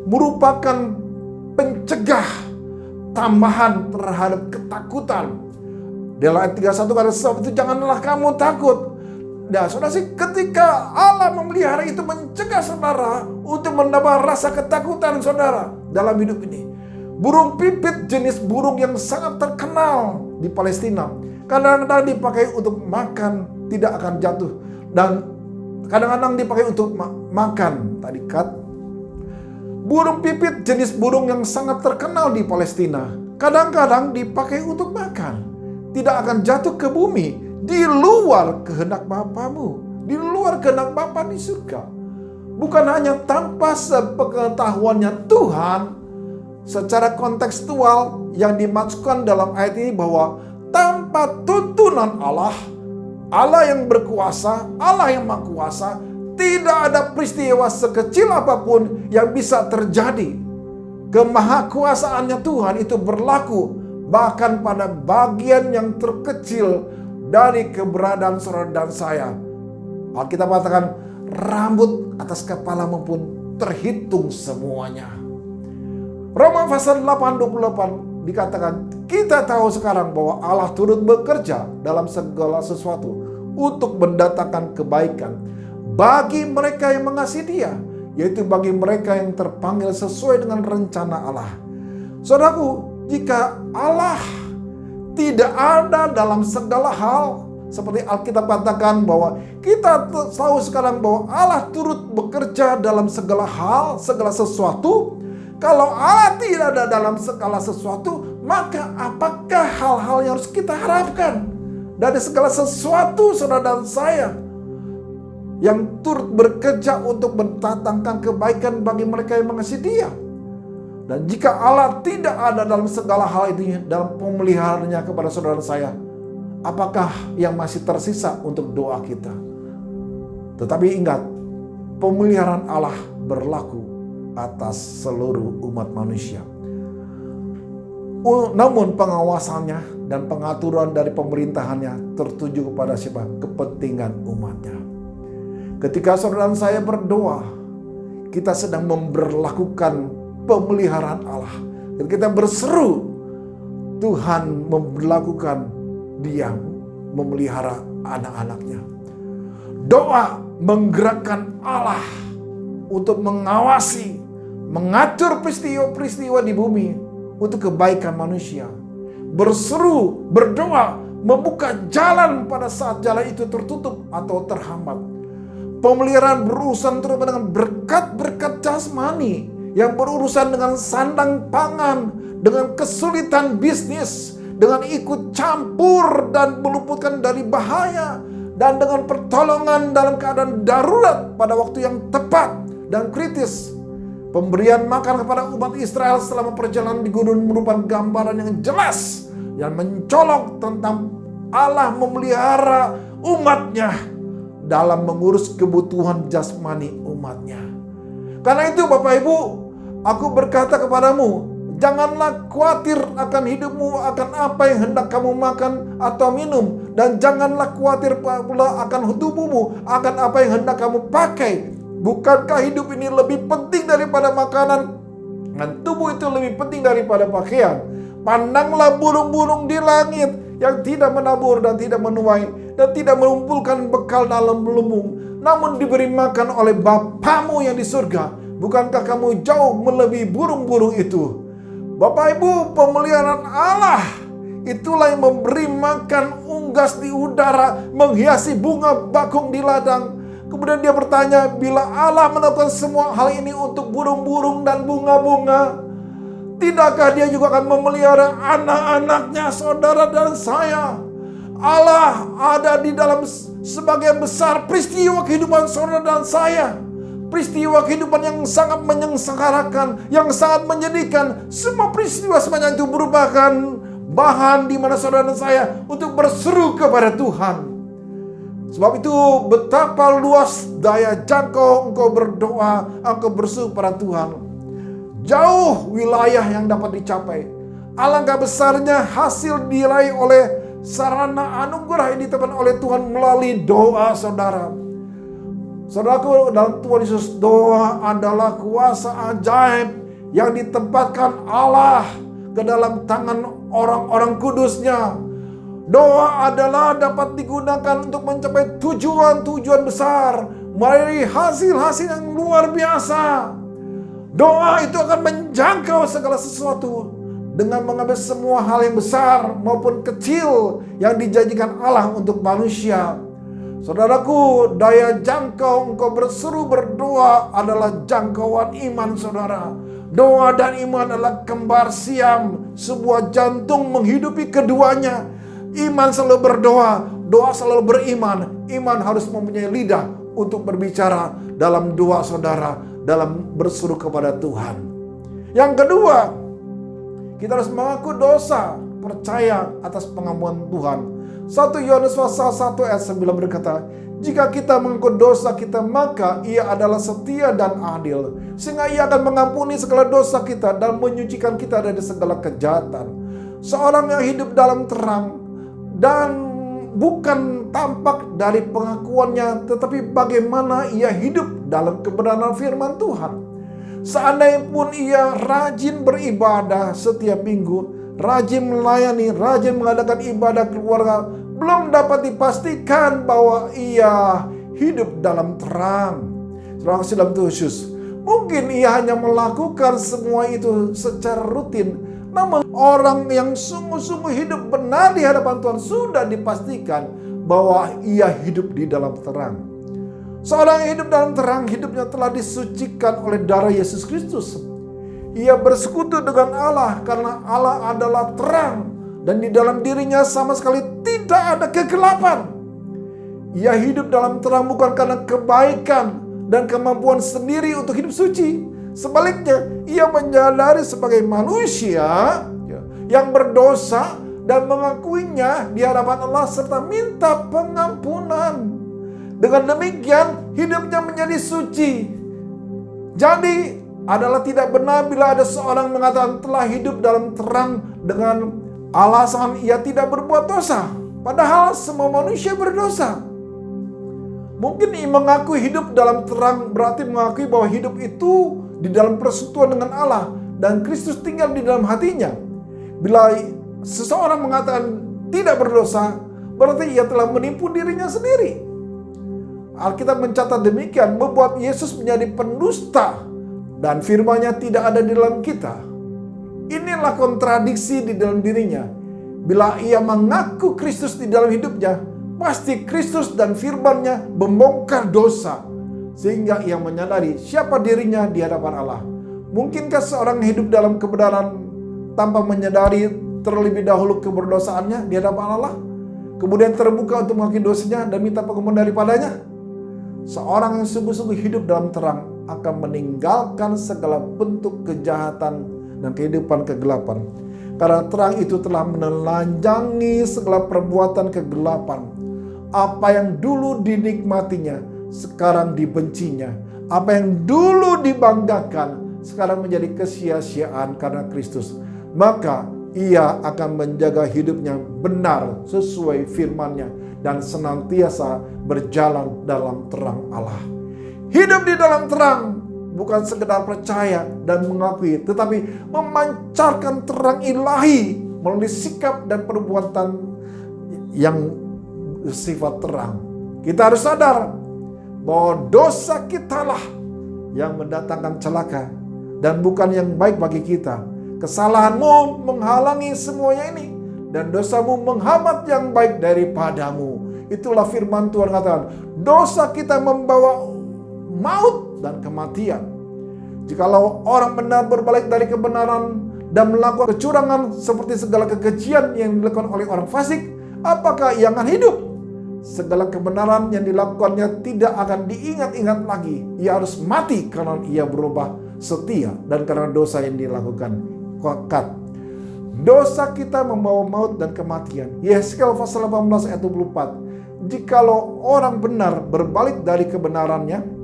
merupakan pencegah tambahan terhadap ketakutan. Dalam ayat 31 kata, sebab itu janganlah kamu takut. Nah, saudara sih, ketika Allah memelihara itu mencegah saudara untuk menambah rasa ketakutan saudara dalam hidup ini. Burung pipit jenis burung yang sangat terkenal di Palestina. Kadang-kadang dipakai untuk makan, tidak akan jatuh. Dan kadang-kadang dipakai untuk makan. Tadi kat. Burung pipit jenis burung yang sangat terkenal di Palestina. Kadang-kadang dipakai untuk makan. Tidak akan jatuh ke bumi. Di luar kehendak Bapamu. Di luar kehendak Bapa di surga. Bukan hanya tanpa sepengetahuannya Tuhan. Secara kontekstual yang dimaksudkan dalam ayat ini bahwa tanpa tuntunan Allah, Allah yang berkuasa, Allah yang maha kuasa, tidak ada peristiwa sekecil apapun yang bisa terjadi. Kemahakuasaannya Tuhan itu berlaku bahkan pada bagian yang terkecil dari keberadaan saudara dan saya. Alkitab katakan, rambut atas kepalamu pun terhitung semuanya. Roma pasal 8:28 dikatakan, Kita tahu sekarang bahwa Allah turut bekerja dalam segala sesuatu untuk mendatangkan kebaikan bagi mereka yang mengasihi Dia, yaitu bagi mereka yang terpanggil sesuai dengan rencana Allah. Saudaraku, jika Allah tidak ada dalam segala hal, seperti Alkitab katakan bahwa kita tahu sekarang bahwa Allah turut bekerja dalam segala hal, segala sesuatu. Kalau Allah tidak ada dalam segala sesuatu, maka apakah hal-hal yang harus kita harapkan dari segala sesuatu saudara dan saya yang turut bekerja untuk mendatangkan kebaikan bagi mereka yang mengasihi Dia? Dan jika Allah tidak ada dalam segala hal ini, dalam pemeliharaannya kepada saudara saya, apakah yang masih tersisa untuk doa kita? Tetapi ingat, pemeliharaan Allah berlaku atas seluruh umat manusia. Namun pengawasannya dan pengaturan dari pemerintahannya tertuju kepada siapa? Kepentingan umatnya. Ketika saudara dan saya berdoa, kita sedang memberlakukan pemeliharaan Allah. Dan kita berseru, Tuhan memberlakukan Dia memelihara anak-anaknya. Doa menggerakkan Allah untuk mengawasi, mengatur peristiwa-peristiwa di bumi untuk kebaikan manusia. Berseru, berdoa, membuka jalan pada saat jalan itu tertutup atau terhambat. Pemeliharaan berurusan terutama dengan berkat-berkat jasmani yang berurusan dengan sandang pangan, dengan kesulitan bisnis, dengan ikut campur dan meluputkan dari bahaya, dan dengan pertolongan dalam keadaan darurat pada waktu yang tepat dan kritis. Pemberian makan kepada umat Israel selama perjalanan di gunung merupakan gambaran yang jelas yang mencolok tentang Allah memelihara umatnya dalam mengurus kebutuhan jasmani umatnya. Karena itu Bapak Ibu, aku berkata kepadamu, janganlah khawatir akan hidupmu, akan apa yang hendak kamu makan atau minum. Dan janganlah khawatir pula akan tubuhmu, akan apa yang hendak kamu pakai. Bukankah hidup ini lebih penting daripada makanan, dan tubuh itu lebih penting daripada pakaian? Pandanglah burung-burung di langit yang tidak menabur dan tidak menuai dan tidak mengumpulkan bekal dalam lumbung, namun diberi makan oleh Bapamu yang di surga. Bukankah kamu jauh melebihi burung-burung itu? Bapak Ibu, pemeliharaan Allah itulah yang memberi makan unggas di udara, menghiasi bunga bakung di ladang. Kemudian dia bertanya, bila Allah melakukan semua hal ini untuk burung-burung dan bunga-bunga, tidakkah Dia juga akan memelihara anak-anaknya, saudara dan saya? Allah ada di dalam sebagian besar peristiwa kehidupan saudara dan saya. Peristiwa kehidupan yang sangat menyengsarakan, yang sangat menyedihkan. Semua peristiwa sepanjang itu merupakan bahan di mana saudara dan saya untuk berseru kepada Tuhan. Sebab itu betapa luas daya jangkau engkau berdoa, engkau berseru pada Tuhan. Jauh wilayah yang dapat dicapai. Alangkah besarnya hasil diraih oleh sarana anugerah yang ditemukan oleh Tuhan melalui doa saudara. Saudaraku, dalam Tuhan Yesus, doa adalah kuasa ajaib yang ditempatkan Allah ke dalam tangan orang-orang kudusnya. Doa adalah dapat digunakan untuk mencapai tujuan-tujuan besar, melalui hasil-hasil yang luar biasa. Doa itu akan menjangkau segala sesuatu dengan mengambil semua hal yang besar maupun kecil yang dijanjikan Allah untuk manusia. Saudaraku, daya jangkau engkau berseru berdoa adalah jangkauan iman saudara. Doa dan iman adalah kembar siam, sebuah jantung menghidupi keduanya. Iman selalu berdoa, doa selalu beriman. Iman harus mempunyai lidah untuk berbicara dalam doa saudara, dalam berseru kepada Tuhan. Yang kedua, kita harus mengaku dosa, percaya atas pengampunan Tuhan. 1 Yohanes pasal 1 ayat 9 berkata, jika kita mengaku dosa kita, maka Ia adalah setia dan adil, sehingga Ia akan mengampuni segala dosa kita dan menyucikan kita dari segala kejahatan. Seorang yang hidup dalam terang dan bukan tampak dari pengakuannya, tetapi bagaimana ia hidup dalam kebenaran firman Tuhan. Seandainya pun ia rajin beribadah setiap minggu, rajin melayani, rajin mengadakan ibadah keluarga, belum dapat dipastikan bahwa ia hidup dalam terang. Saudara kasih dalam Tuhan Yesus, mungkin ia hanya melakukan semua itu secara rutin, namun orang yang sungguh-sungguh hidup benar di hadapan Tuhan sudah dipastikan bahwa ia hidup di dalam terang. Seorang yang hidup dalam terang, hidupnya telah disucikan oleh darah Yesus Kristus. Ia bersekutu dengan Allah karena Allah adalah terang dan di dalam dirinya sama sekali tidak ada kegelapan. Ia hidup dalam terang bukan karena kebaikan dan kemampuan sendiri untuk hidup suci. Sebaliknya, ia menyadari sebagai manusia yang berdosa dan mengakuinya di hadapan Allah serta minta pengampunan. Dengan demikian, hidupnya menjadi suci. Jadi, adalah tidak benar bila ada seorang mengatakan telah hidup dalam terang dengan alasan ia tidak berbuat dosa. Padahal semua manusia berdosa. Mungkin ia mengaku hidup dalam terang berarti mengakui bahwa hidup itu di dalam persekutuan dengan Allah dan Kristus tinggal di dalam hatinya. Bila seseorang mengatakan tidak berdosa, berarti ia telah menipu dirinya sendiri. Alkitab mencatat demikian, membuat Yesus menjadi pendusta dan firman-Nya tidak ada di dalam kita. Inilah kontradiksi di dalam dirinya. Bila ia mengaku Kristus di dalam hidupnya, pasti Kristus dan firman-Nya membongkar dosa, sehingga ia menyadari siapa dirinya di hadapan Allah. Mungkinkah seorang hidup dalam kebenaran tanpa menyadari terlebih dahulu keberdosaannya di hadapan Allah, kemudian terbuka untuk mengakui dosanya dan minta pengampunan daripadanya? Seorang yang sungguh-sungguh hidup dalam terang akan meninggalkan segala bentuk kejahatan dan kehidupan kegelapan. Karena terang itu telah menelanjangi segala perbuatan kegelapan. Apa yang dulu dinikmatinya, sekarang dibencinya. Apa yang dulu dibanggakan, sekarang menjadi kesia-siaan karena Kristus. Maka ia akan menjaga hidupnya benar sesuai firman-Nya dan senantiasa berjalan dalam terang Allah. Hidup di dalam terang bukan sekedar percaya dan mengakui, tetapi memancarkan terang ilahi melalui sikap dan perbuatan yang bersifat terang. Kita harus sadar bahwa dosa kitalah yang mendatangkan celaka dan bukan yang baik bagi kita. Kesalahanmu menghalangi semuanya ini dan dosamu menghambat yang baik daripadamu. Itulah firman Tuhan katakan, dosa kita membawa maut dan kematian. Jikalau orang benar berbalik dari kebenaran dan melakukan kecurangan seperti segala kekejian yang dilakukan oleh orang fasik, apakah ia akan hidup? Segala kebenaran yang dilakukannya tidak akan diingat-ingat lagi. Ia harus mati karena ia berubah setia dan karena dosa yang dilakukan. Kokat. Dosa kita membawa maut dan kematian. Yeskel pasal 18 ayat 24. Jikalau orang benar berbalik dari kebenarannya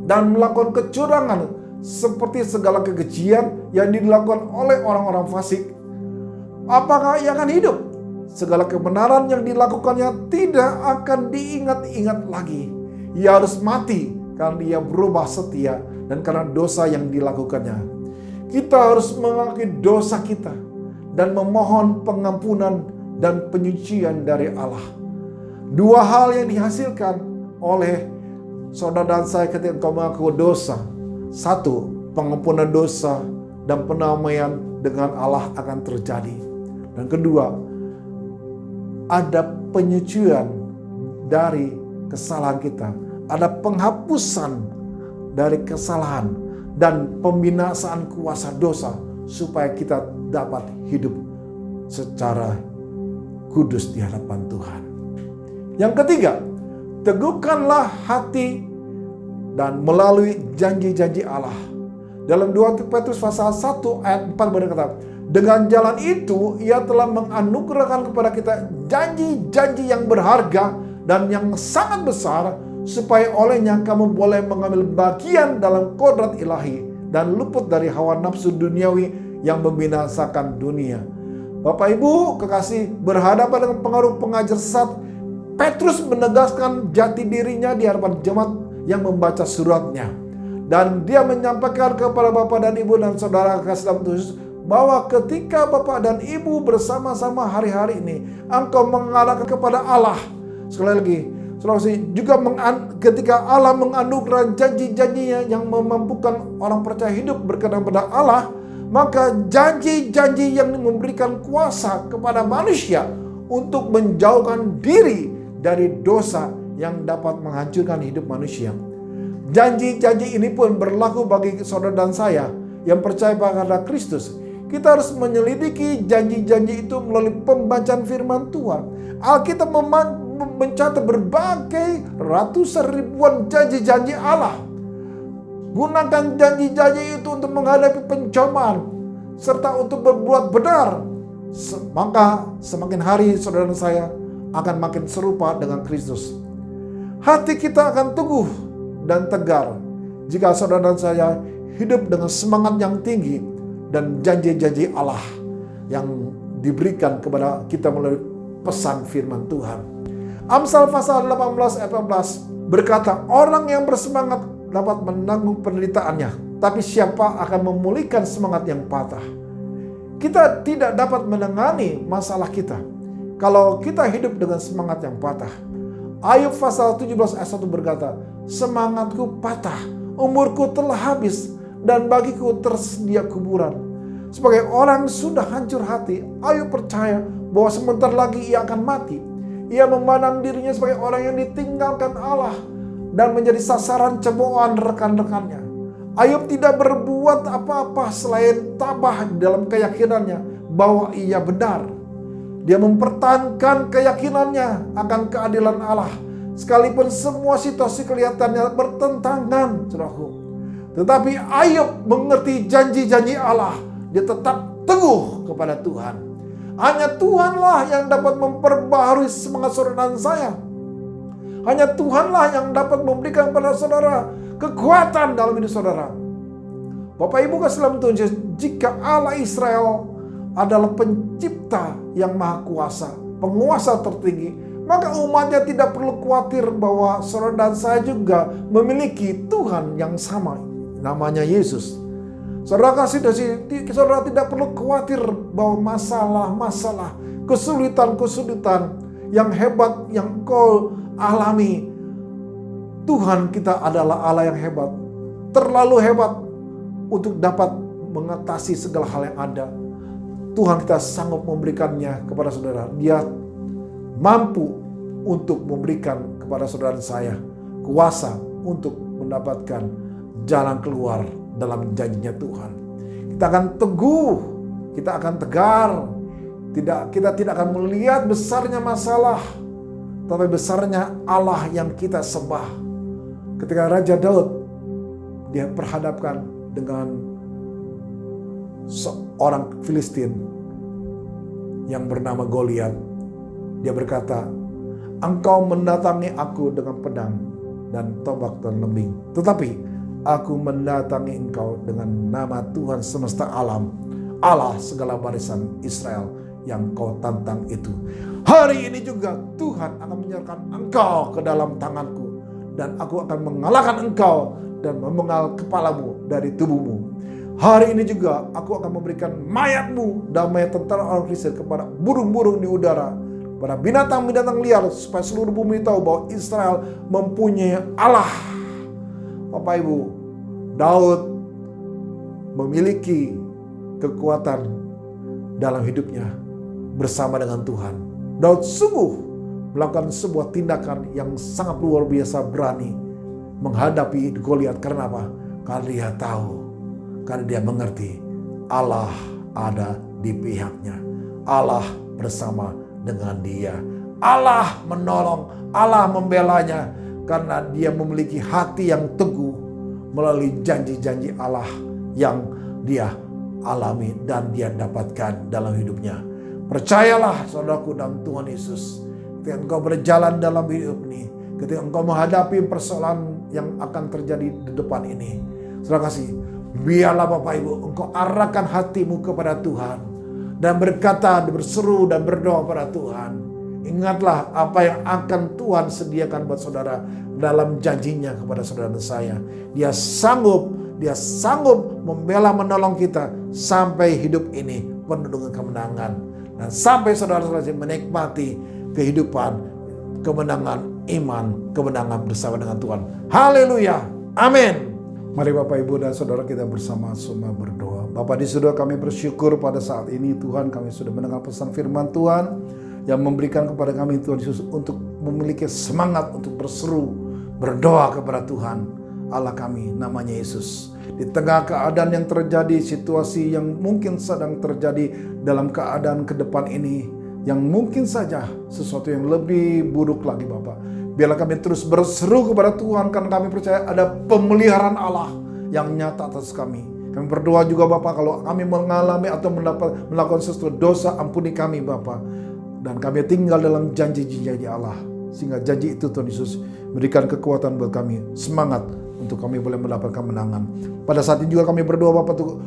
dan melakukan kecurangan seperti segala kekejian yang dilakukan oleh orang-orang fasik, apakah ia akan hidup? Segala kebenaran yang dilakukannya tidak akan diingat-ingat lagi. Ia harus mati karena dia berubah setia dan karena dosa yang dilakukannya. Kita harus mengakui dosa kita dan memohon pengampunan dan penyucian dari Allah. Dua hal yang dihasilkan oleh saudara dan saya ketika engkau mengaku dosa. Satu, pengampunan dosa dan pendamaian dengan Allah akan terjadi. Dan kedua, ada penyucian dari kesalahan kita. Ada penghapusan dari kesalahan dan pembinasaan kuasa dosa supaya kita dapat hidup secara kudus di hadapan Tuhan. Yang ketiga, teguhkanlah hati dan melalui janji-janji Allah. Dalam 2 Petrus pasal 1 ayat 4 berkata, dengan jalan itu ia telah menganugerahkan kepada kita janji-janji yang berharga dan yang sangat besar, supaya olehnya kamu boleh mengambil bagian dalam kodrat ilahi dan luput dari hawa nafsu duniawi yang membinasakan dunia. Bapak Ibu kekasih, berhadapan dengan pengaruh pengajar sesat, Petrus menegaskan jati dirinya di hadapan jemaat yang membaca suratnya. Dan dia menyampaikan kepada Bapak dan Ibu dan saudara kekasih dalam Tuhan Yesus bahwa ketika Bapak dan Ibu bersama-sama hari-hari ini, engkau mengarahkan kepada Allah. Sekali lagi, saudara juga ketika Allah menganugerahkan janji-janjinya yang memampukan orang percaya hidup berkenan pada Allah, maka janji-janji yang memberikan kuasa kepada manusia untuk menjauhkan diri dari dosa yang dapat menghancurkan hidup manusia. Janji-janji ini pun berlaku bagi saudara dan saya yang percaya pada Kristus. Kita harus menyelidiki janji-janji itu melalui pembacaan firman Tuhan. Alkitab mencatat berbagai ratusan ribuan janji-janji Allah. Gunakan janji-janji itu untuk menghadapi pencobaan serta untuk berbuat benar. Maka semakin hari saudara dan saya akan makin serupa dengan Kristus. Hati kita akan teguh dan tegar jika saudara dan saya hidup dengan semangat yang tinggi dan janji-janji Allah yang diberikan kepada kita melalui pesan firman Tuhan. Amsal pasal 18 ayat 14 berkata, orang yang bersemangat dapat menanggung penderitaannya, tapi siapa akan memulihkan semangat yang patah? Kita tidak dapat menangani masalah kita kalau kita hidup dengan semangat yang patah. Ayub pasal 17 ayat 1 berkata, semangatku patah, umurku telah habis, dan bagiku tersedia kuburan. Sebagai orang sudah hancur hati, Ayub percaya bahwa sebentar lagi ia akan mati. Ia memandang dirinya sebagai orang yang ditinggalkan Allah dan menjadi sasaran cemoohan rekan-rekannya. Ayub tidak berbuat apa-apa selain tabah dalam keyakinannya bahwa ia benar. Dia mempertahankan keyakinannya akan keadilan Allah, sekalipun semua situasi kelihatannya bertentangan, saudaraku. Tetapi Ayub mengerti janji-janji Allah. Dia tetap teguh kepada Tuhan. Hanya Tuhanlah yang dapat memperbaharui semangat saudara dan saya. Hanya Tuhanlah yang dapat memberikan kepada saudara kekuatan dalam hidup saudara. Bapak Ibu kasih dalam Tuhan, jika Allah Israel adalah pencipta yang maha kuasa, penguasa tertinggi, maka umatnya tidak perlu khawatir bahwa saudara dan saya juga memiliki Tuhan yang sama, namanya Yesus. Saudara kasih saudara tidak perlu khawatir bahwa masalah-masalah, kesulitan-kesulitan yang hebat yang kau alami, Tuhan kita adalah Allah yang hebat, terlalu hebat untuk dapat mengatasi segala hal yang ada. Tuhan kita sanggup memberikannya kepada saudara. Dia mampu untuk memberikan kepada saudara saya kuasa untuk mendapatkan jalan keluar dalam janjinya Tuhan. Kita akan teguh, kita akan tegar. Kita tidak akan melihat besarnya masalah, tapi besarnya Allah yang kita sembah. Ketika Raja Daud dia berhadapkan dengan seorang Filistin yang bernama Goliat, dia berkata, engkau mendatangi aku dengan pedang dan tombak dan lembing, tetapi aku mendatangi engkau dengan nama Tuhan semesta alam, Allah segala barisan Israel yang kau tantang itu. Hari ini juga Tuhan akan menyerahkan engkau ke dalam tanganku, dan aku akan mengalahkan engkau dan memenggal kepalamu dari tubuhmu. Hari ini juga aku akan memberikan mayatmu dan mayat tentara orang Filistin kepada burung-burung di udara, kepada binatang-binatang liar, supaya seluruh bumi tahu bahwa Israel mempunyai Allah. Bapak Ibu, Daud memiliki kekuatan dalam hidupnya bersama dengan Tuhan. Daud sungguh melakukan sebuah tindakan yang sangat luar biasa berani menghadapi Goliat. Karena apa? Karena dia tahu, karena dia mengerti Allah ada di pihaknya. Allah bersama dengan dia. Allah menolong, Allah membelanya, karena dia memiliki hati yang teguh melalui janji-janji Allah yang dia alami dan dia dapatkan dalam hidupnya. Percayalah saudaraku dalam Tuhan Yesus, ketika engkau berjalan dalam hidup ini, ketika engkau menghadapi persoalan yang akan terjadi di depan ini, saudara kasih, biarlah Bapak Ibu engkau arahkan hatimu kepada Tuhan dan berkata, berseru dan berdoa pada Tuhan. Ingatlah apa yang akan Tuhan sediakan buat saudara dalam janjinya kepada saudara dan saya. Dia sanggup Dia sanggup membela menolong kita sampai hidup ini penuh dengan kemenangan. Dan sampai saudara-saudara menikmati kehidupan, kemenangan iman, kemenangan bersama dengan Tuhan. Haleluya. Amin. Mari Bapak, Ibu, dan Saudara kita bersama-sama berdoa. Bapak di surga, kami bersyukur pada saat ini Tuhan kami sudah mendengar pesan firman Tuhan yang memberikan kepada kami Tuhan Yesus untuk memiliki semangat untuk berseru, berdoa kepada Tuhan Allah kami, namanya Yesus. Di tengah keadaan yang terjadi, situasi yang mungkin sedang terjadi dalam keadaan ke depan ini, yang mungkin saja sesuatu yang lebih buruk lagi Bapak. Biarlah kami terus berseru kepada Tuhan karena kami percaya ada pemeliharaan Allah yang nyata atas kami. Kami berdoa juga Bapak, kalau kami mengalami atau melakukan sesuatu dosa, ampuni kami Bapak. Dan kami tinggal dalam janji-janji Allah. Sehingga janji itu Tuhan Yesus berikan kekuatan buat kami, semangat untuk kami boleh mendapatkan kemenangan. Pada saat ini juga kami berdoa Bapak untuk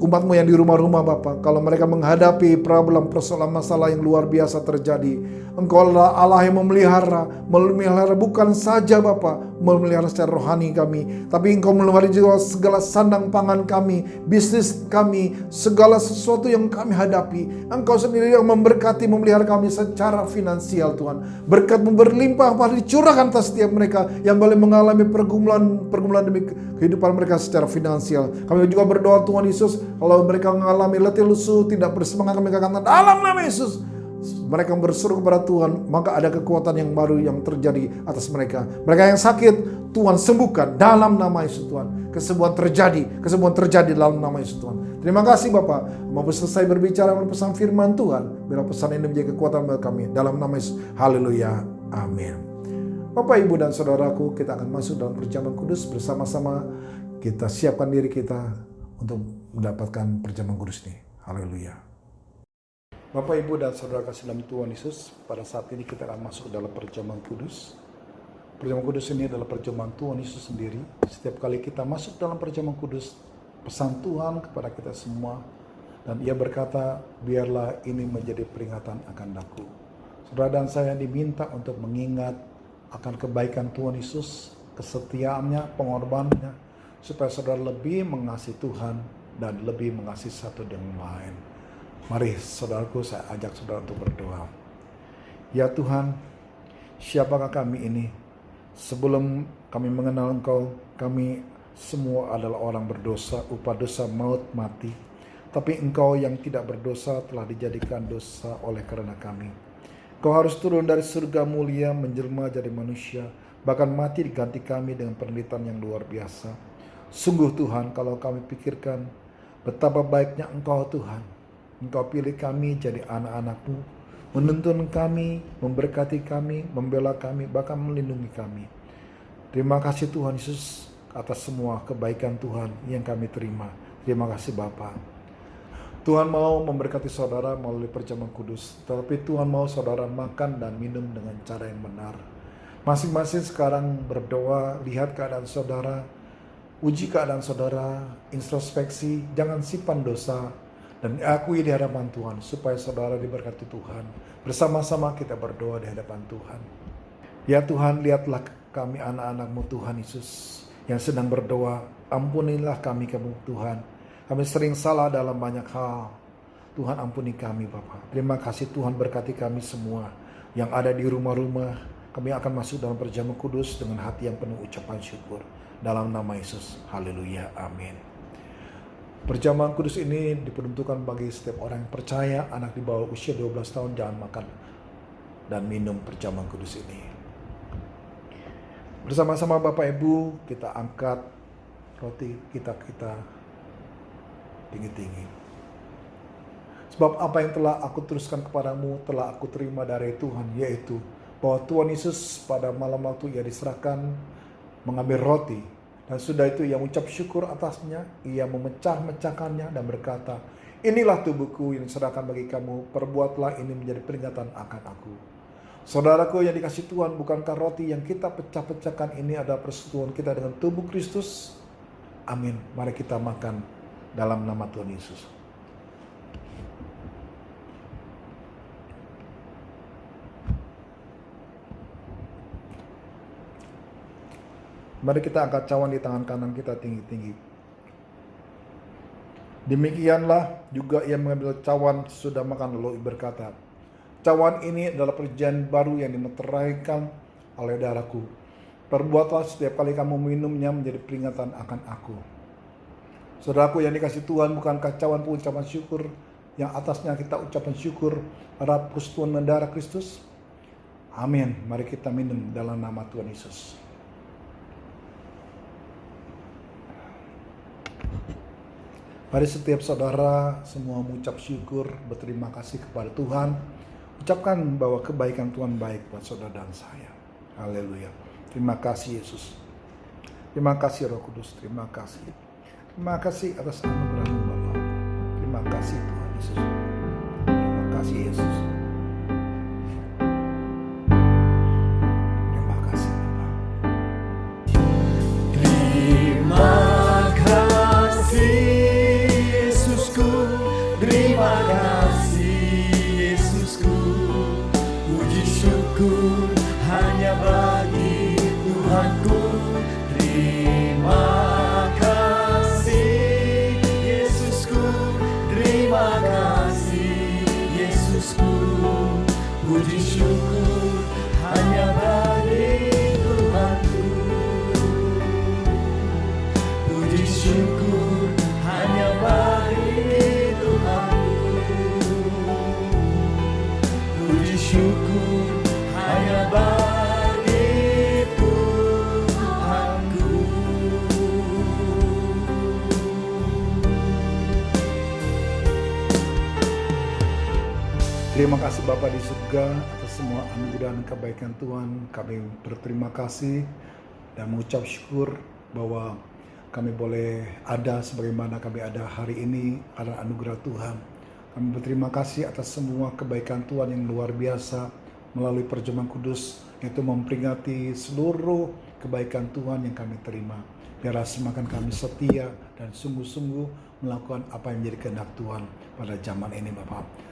umat-Mu yang di rumah-rumah Bapak. Kalau mereka menghadapi problem, persoalan, masalah yang luar biasa terjadi, Engkau adalah Allah yang memelihara bukan saja Bapak, memelihara secara rohani kami, tapi Engkau memelihara juga segala sandang pangan kami, bisnis kami, segala sesuatu yang kami hadapi. Engkau sendiri yang memberkati, memelihara kami secara finansial Tuhan. Berkat-Mu berlimpah pada dicurahkan atas setiap mereka yang boleh mengalami pergumulan demi kehidupan mereka secara finansial. Kami juga berdoa Tuhan Yesus, kalau mereka mengalami letih lesu, tidak bersemangat, kami katakan dalam nama Yesus, mereka berseru kepada Tuhan, maka ada kekuatan yang baru yang terjadi atas mereka. Mereka yang sakit, Tuhan sembuhkan dalam nama Yesus Tuhan. Kesembuhan terjadi dalam nama Yesus Tuhan. Terima kasih Bapak, mau selesai berbicara melalui pesan firman Tuhan. Biar pesan ini menjadi kekuatan bagi kami. Dalam nama Yesus, haleluya, amin. Bapak, Ibu, dan Saudaraku, kita akan masuk dalam perjamuan kudus bersama-sama. Kita siapkan diri kita untuk mendapatkan perjamuan kudus ini. Haleluya. Bapak, Ibu, dan Saudara kasih dalam Tuhan Yesus, pada saat ini kita akan masuk dalam perjamuan kudus. Perjamuan kudus ini adalah perjamuan Tuhan Yesus sendiri. Setiap kali kita masuk dalam perjamuan kudus, pesan Tuhan kepada kita semua, dan Ia berkata, biarlah ini menjadi peringatan akan daku. Saudara dan saya diminta untuk mengingat akan kebaikan Tuhan Yesus, kesetiaannya, pengorbanannya, supaya saudara lebih mengasihi Tuhan dan lebih mengasihi satu dengan lain. Mari saudaraku, saya ajak saudara untuk berdoa. Ya Tuhan, siapakah kami ini? Sebelum kami mengenal Engkau, kami semua adalah orang berdosa, upah dosa maut mati. Tapi Engkau yang tidak berdosa telah dijadikan dosa oleh karena kami. Engkau harus turun dari surga mulia, menjelma jadi manusia, bahkan mati diganti kami dengan penderitaan yang luar biasa. Sungguh Tuhan, kalau kami pikirkan betapa baiknya Engkau Tuhan, Engkau pilih kami jadi anak-anak-Mu, menuntun kami, memberkati kami, membela kami, bahkan melindungi kami. Terima kasih Tuhan Yesus atas semua kebaikan Tuhan yang kami terima. Terima kasih Bapa. Tuhan mau memberkati saudara melalui perjamuan kudus, tetapi Tuhan mau saudara makan dan minum dengan cara yang benar. Masing-masing sekarang berdoa, lihat keadaan saudara, uji keadaan saudara, introspeksi, jangan simpan dosa, dan akui di hadapan Tuhan supaya saudara diberkati Tuhan. Bersama-sama kita berdoa di hadapan Tuhan. Ya Tuhan, lihatlah kami anak-anak-Mu Tuhan Yesus yang sedang berdoa. Ampunilah kami Tuhan. Kami sering salah dalam banyak hal. Tuhan ampuni kami Bapa. Terima kasih Tuhan, berkati kami semua yang ada di rumah-rumah. Kami akan masuk dalam perjamuan kudus dengan hati yang penuh ucapan syukur. Dalam nama Yesus. Haleluya. Amin. Perjamuan kudus ini diperuntukkan bagi setiap orang yang percaya, anak di bawah usia 12 tahun jangan makan dan minum perjamuan kudus ini. Bersama-sama Bapak Ibu, kita angkat roti kita tinggi-tinggi. Sebab apa yang telah aku teruskan kepadamu telah aku terima dari Tuhan, yaitu bahwa Tuhan Yesus pada malam waktu Ia diserahkan mengambil roti. Dan sudah itu Ia mengucap syukur atasnya, Ia memecah-mecahkannya dan berkata, inilah tubuhku yang diserahkan bagi kamu, perbuatlah ini menjadi peringatan akan aku. Saudaraku yang dikasihi Tuhan, bukankah roti yang kita pecah-pecahkan ini adalah persekutuan kita dengan tubuh Kristus? Amin. Mari kita makan dalam nama Tuhan Yesus. Mari kita angkat cawan di tangan kanan kita tinggi-tinggi. Demikianlah juga ia mengambil cawan sesudah makan lalu berkata, cawan ini adalah perjanjian baru yang dimeteraikan oleh darahku. Perbuatlah setiap kali kamu minumnya menjadi peringatan akan aku. Saudaraku yang dikasih Tuhan, bukankah cawan pengucapan syukur yang atasnya kita ucapan syukur pada persekutuan darah Kristus? Amin. Mari kita minum dalam nama Tuhan Yesus. Mari setiap saudara semua mengucap syukur, berterima kasih kepada Tuhan. Ucapkan bahwa kebaikan Tuhan baik buat saudara dan saya. Haleluya. Terima kasih Yesus. Terima kasih Roh Kudus. Terima kasih. Terima kasih atas anugerah-Mu Bapa. Terima kasih Tuhan Yesus. Terima kasih Yesus. Terima kasih Bapa. Terima kasih Yesusku, terima kasih Yesusku. Puji syukur hanya bagi Tuhanku. Terima kasih Yesusku, terima kasih Yesusku. Puji syukur hanya bagi Tuhanku. Puji syukur hanya bagi Tuhanku. Puji syukur hanya bagi Tuhanku. Terima kasih Bapa di surga atas semua anugerah dan kebaikan Tuhan. Kami berterima kasih dan mengucap syukur bahwa kami boleh ada sebagaimana kami ada hari ini karena anugerah Tuhan. Kami berterima kasih atas semua kebaikan Tuhan yang luar biasa melalui perjamuan kudus, yaitu memperingati seluruh kebaikan Tuhan yang kami terima. Biarlah semakin kami setia dan sungguh-sungguh melakukan apa yang menjadi kehendak Tuhan pada zaman ini Bapak.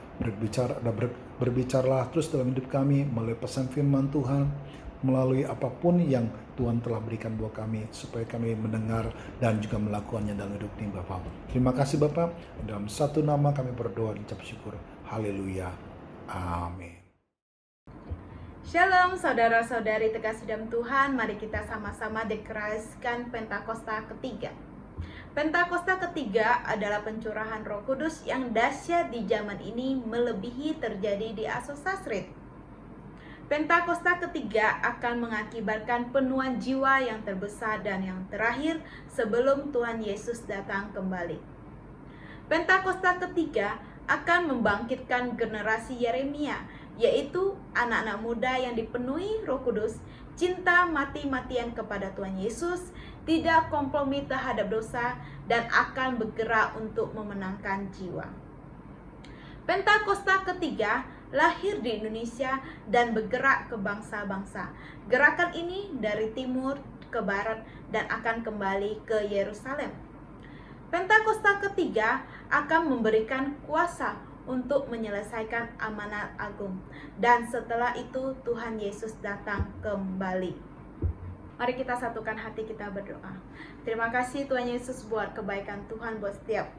Berbicaralah terus dalam hidup kami melalui pesan firman Tuhan, melalui apapun yang Tuhan telah berikan buat kami, supaya kami mendengar dan juga melakukannya dalam hidup ini Bapak. Terima kasih Bapak. Dalam satu nama kami berdoa dan ucap syukur. Haleluya. Amin. Shalom saudara-saudari terkasih dalam Tuhan, mari kita sama-sama deklarasikan Pentakosta ketiga. Pentakosta ketiga adalah pencurahan Roh Kudus yang dahsyat di zaman ini melebihi terjadi di Azosa Street. Pentakosta ketiga akan mengakibatkan penuhan jiwa yang terbesar dan yang terakhir sebelum Tuhan Yesus datang kembali. Pentakosta ketiga akan membangkitkan generasi Yeremia, yaitu anak-anak muda yang dipenuhi Roh Kudus, cinta mati-matian kepada Tuhan Yesus, tidak kompromi terhadap dosa, dan akan bergerak untuk memenangkan jiwa. Pentakosta ketiga lahir di Indonesia dan bergerak ke bangsa-bangsa. Gerakan ini dari timur ke barat dan akan kembali ke Yerusalem. Pentakosta ketiga akan memberikan kuasa untuk menyelesaikan amanat agung, dan setelah itu Tuhan Yesus datang kembali. Mari kita satukan hati kita berdoa. Terima kasih Tuhan Yesus buat kebaikan Tuhan, buat setiap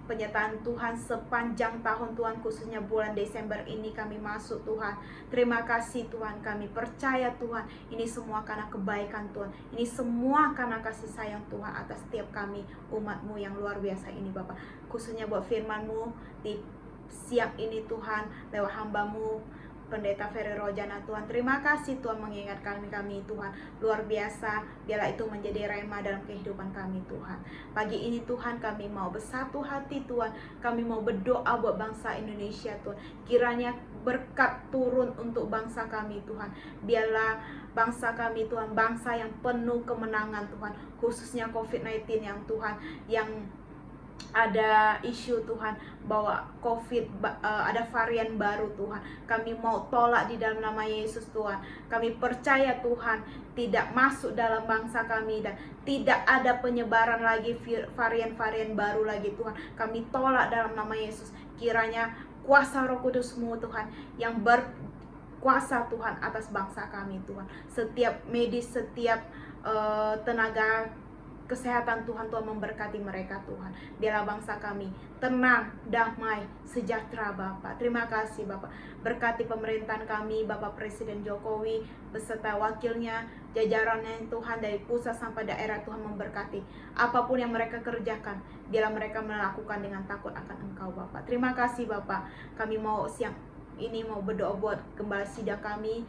penyertaan Tuhan sepanjang tahun Tuhan, khususnya bulan Desember ini kami masuk Tuhan. Terima kasih Tuhan, kami percaya Tuhan, ini semua karena kebaikan Tuhan, ini semua karena kasih sayang Tuhan atas setiap kami umat-Mu yang luar biasa ini Bapak. Khususnya buat firman-Mu di siang ini Tuhan, lewat hamba-Mu Pendeta Ferry Rojana Tuhan. Terima kasih Tuhan mengingatkan kami Tuhan, luar biasa, biarlah itu menjadi rema dalam kehidupan kami Tuhan. Pagi ini Tuhan kami mau bersatu hati Tuhan, kami mau berdoa buat bangsa Indonesia Tuhan. Kiranya berkat turun untuk bangsa kami Tuhan. Biarlah bangsa kami Tuhan, bangsa yang penuh kemenangan Tuhan, khususnya COVID-19 yang Tuhan, yang ada isu Tuhan bahwa COVID ada varian baru Tuhan. Kami mau tolak di dalam nama Yesus Tuhan. Kami percaya Tuhan tidak masuk dalam bangsa kami dan tidak ada penyebaran lagi varian-varian baru lagi Tuhan. Kami tolak dalam nama Yesus. Kiranya kuasa Roh Kudus-Mu Tuhan yang berkuasa Tuhan atas bangsa kami Tuhan. Setiap medis, setiap tenaga kesehatan Tuhan. Tuhan memberkati mereka Tuhan. Biarlah bangsa kami tenang, damai, sejahtera Bapak. Terima kasih Bapak. Berkati pemerintahan kami, Bapak Presiden Jokowi beserta wakilnya, jajarannya Tuhan dari pusat sampai daerah. Tuhan memberkati apapun yang mereka kerjakan. Biarlah mereka melakukan dengan takut akan Engkau Bapak. Terima kasih Bapak. Kami mau siang ini mau berdoa buat Gembala Sida kami,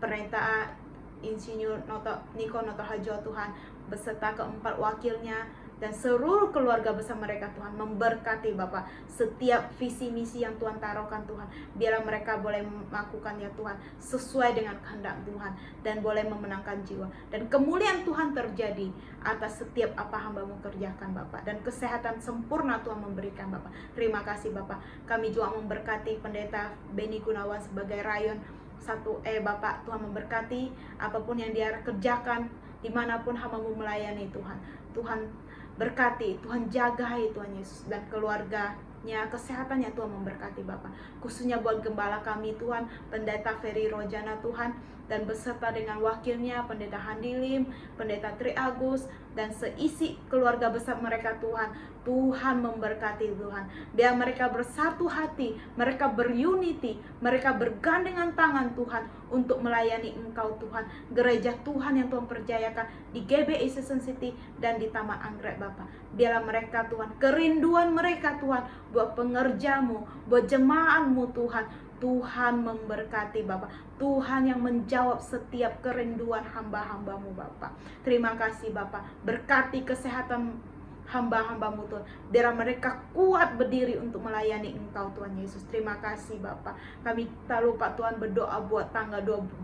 Perintah Insinyur Niko Noto Hajo Tuhan, beserta keempat wakilnya dan seluruh keluarga besar mereka Tuhan. Memberkati Bapak setiap visi misi yang Tuhan taruhkan Tuhan. Biarlah mereka boleh melakukannya Tuhan sesuai dengan kehendak Tuhan dan boleh memenangkan jiwa. Dan kemuliaan Tuhan terjadi atas setiap apa hamba-Mu kerjakan Bapak. Dan kesehatan sempurna Tuhan memberikan Bapak. Terima kasih Bapak. Kami juga memberkati Pendeta Beni Gunawan sebagai rayon 1E Bapak. Tuhan memberkati apapun yang dia kerjakan, dimanapun hamba-Mu melayani Tuhan. Tuhan berkati, Tuhan jagai Tuhan Yesus dan keluarganya, kesehatannya Tuhan memberkati Bapak. Khususnya buat gembala kami Tuhan, Pendeta Ferry Rojana Tuhan, dan beserta dengan wakilnya Pendeta Handilim, Pendeta Tri Agus, dan seisi keluarga besar mereka Tuhan. Tuhan memberkati Tuhan. Biar mereka bersatu hati, mereka berunity, mereka bergandengan tangan Tuhan untuk melayani Engkau Tuhan. Gereja Tuhan yang Tuhan percayakan di GBI Season City dan di Taman Anggrek Bapak. Biarlah mereka Tuhan, kerinduan mereka Tuhan buat pengerja-Mu, buat jemaat-Mu Tuhan. Tuhan memberkati Bapak. Tuhan yang menjawab setiap kerinduan hamba-hamba-Mu Bapak. Terima kasih Bapak. Berkati kesehatan hamba-hamba-Mu Tuhan. Biar mereka kuat berdiri untuk melayani Engkau Tuhan Yesus. Terima kasih Bapak. Kami tak lupa Tuhan berdoa buat tanggal 12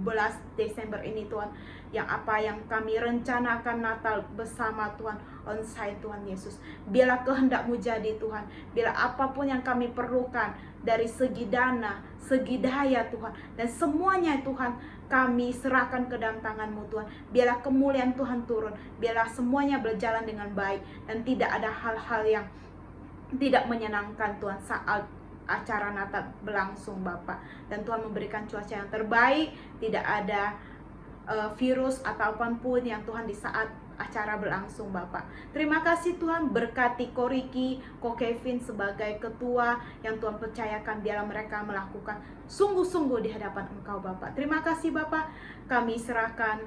Desember ini Tuhan. Yang apa yang kami rencanakan Natal bersama Tuhan onsite Tuhan Yesus. Biarlah kehendak-Mu jadi Tuhan. Biarlah apapun yang kami perlukan dari segi dana, segi daya Tuhan, dan semuanya Tuhan kami serahkan ke dalam tangan-Mu Tuhan. Biarlah kemuliaan Tuhan turun. Biarlah semuanya berjalan dengan baik dan tidak ada hal-hal yang tidak menyenangkan Tuhan saat acara Natal berlangsung Bapak. Dan Tuhan memberikan cuaca yang terbaik, tidak ada virus atau apapun yang Tuhan di saat acara berlangsung Bapak. Terima kasih Tuhan, berkati Ko Riki, Ko Kevin sebagai ketua yang Tuhan percayakan, biarlah mereka melakukan sungguh-sungguh di hadapan Engkau Bapak. Terima kasih Bapak, kami serahkan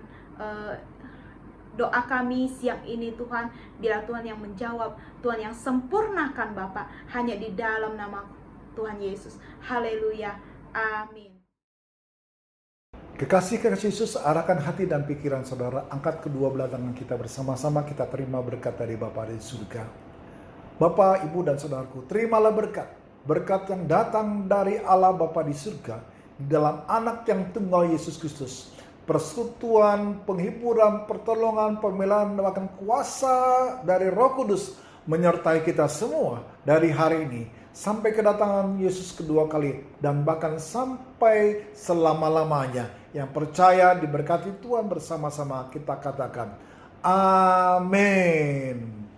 doa kami siang ini Tuhan. Biarlah Tuhan yang menjawab, Tuhan yang sempurnakan Bapak, hanya di dalam nama Tuhan Yesus. Haleluya, amin. Kekasih Yesus, arahkan hati dan pikiran saudara, angkat kedua belah tangan kita bersama-sama, kita terima berkat dari Bapa di surga. Bapak, Ibu, dan saudaraku, terimalah berkat yang datang dari Allah Bapa di surga, di dalam anak yang tunggal Yesus Kristus. Persekutuan, penghiburan, pertolongan, pembelaan, bahkan kuasa dari Roh Kudus menyertai kita semua dari hari ini sampai kedatangan Yesus kedua kali, dan bahkan sampai selama-lamanya. Yang percaya diberkati Tuhan bersama-sama kita katakan amin.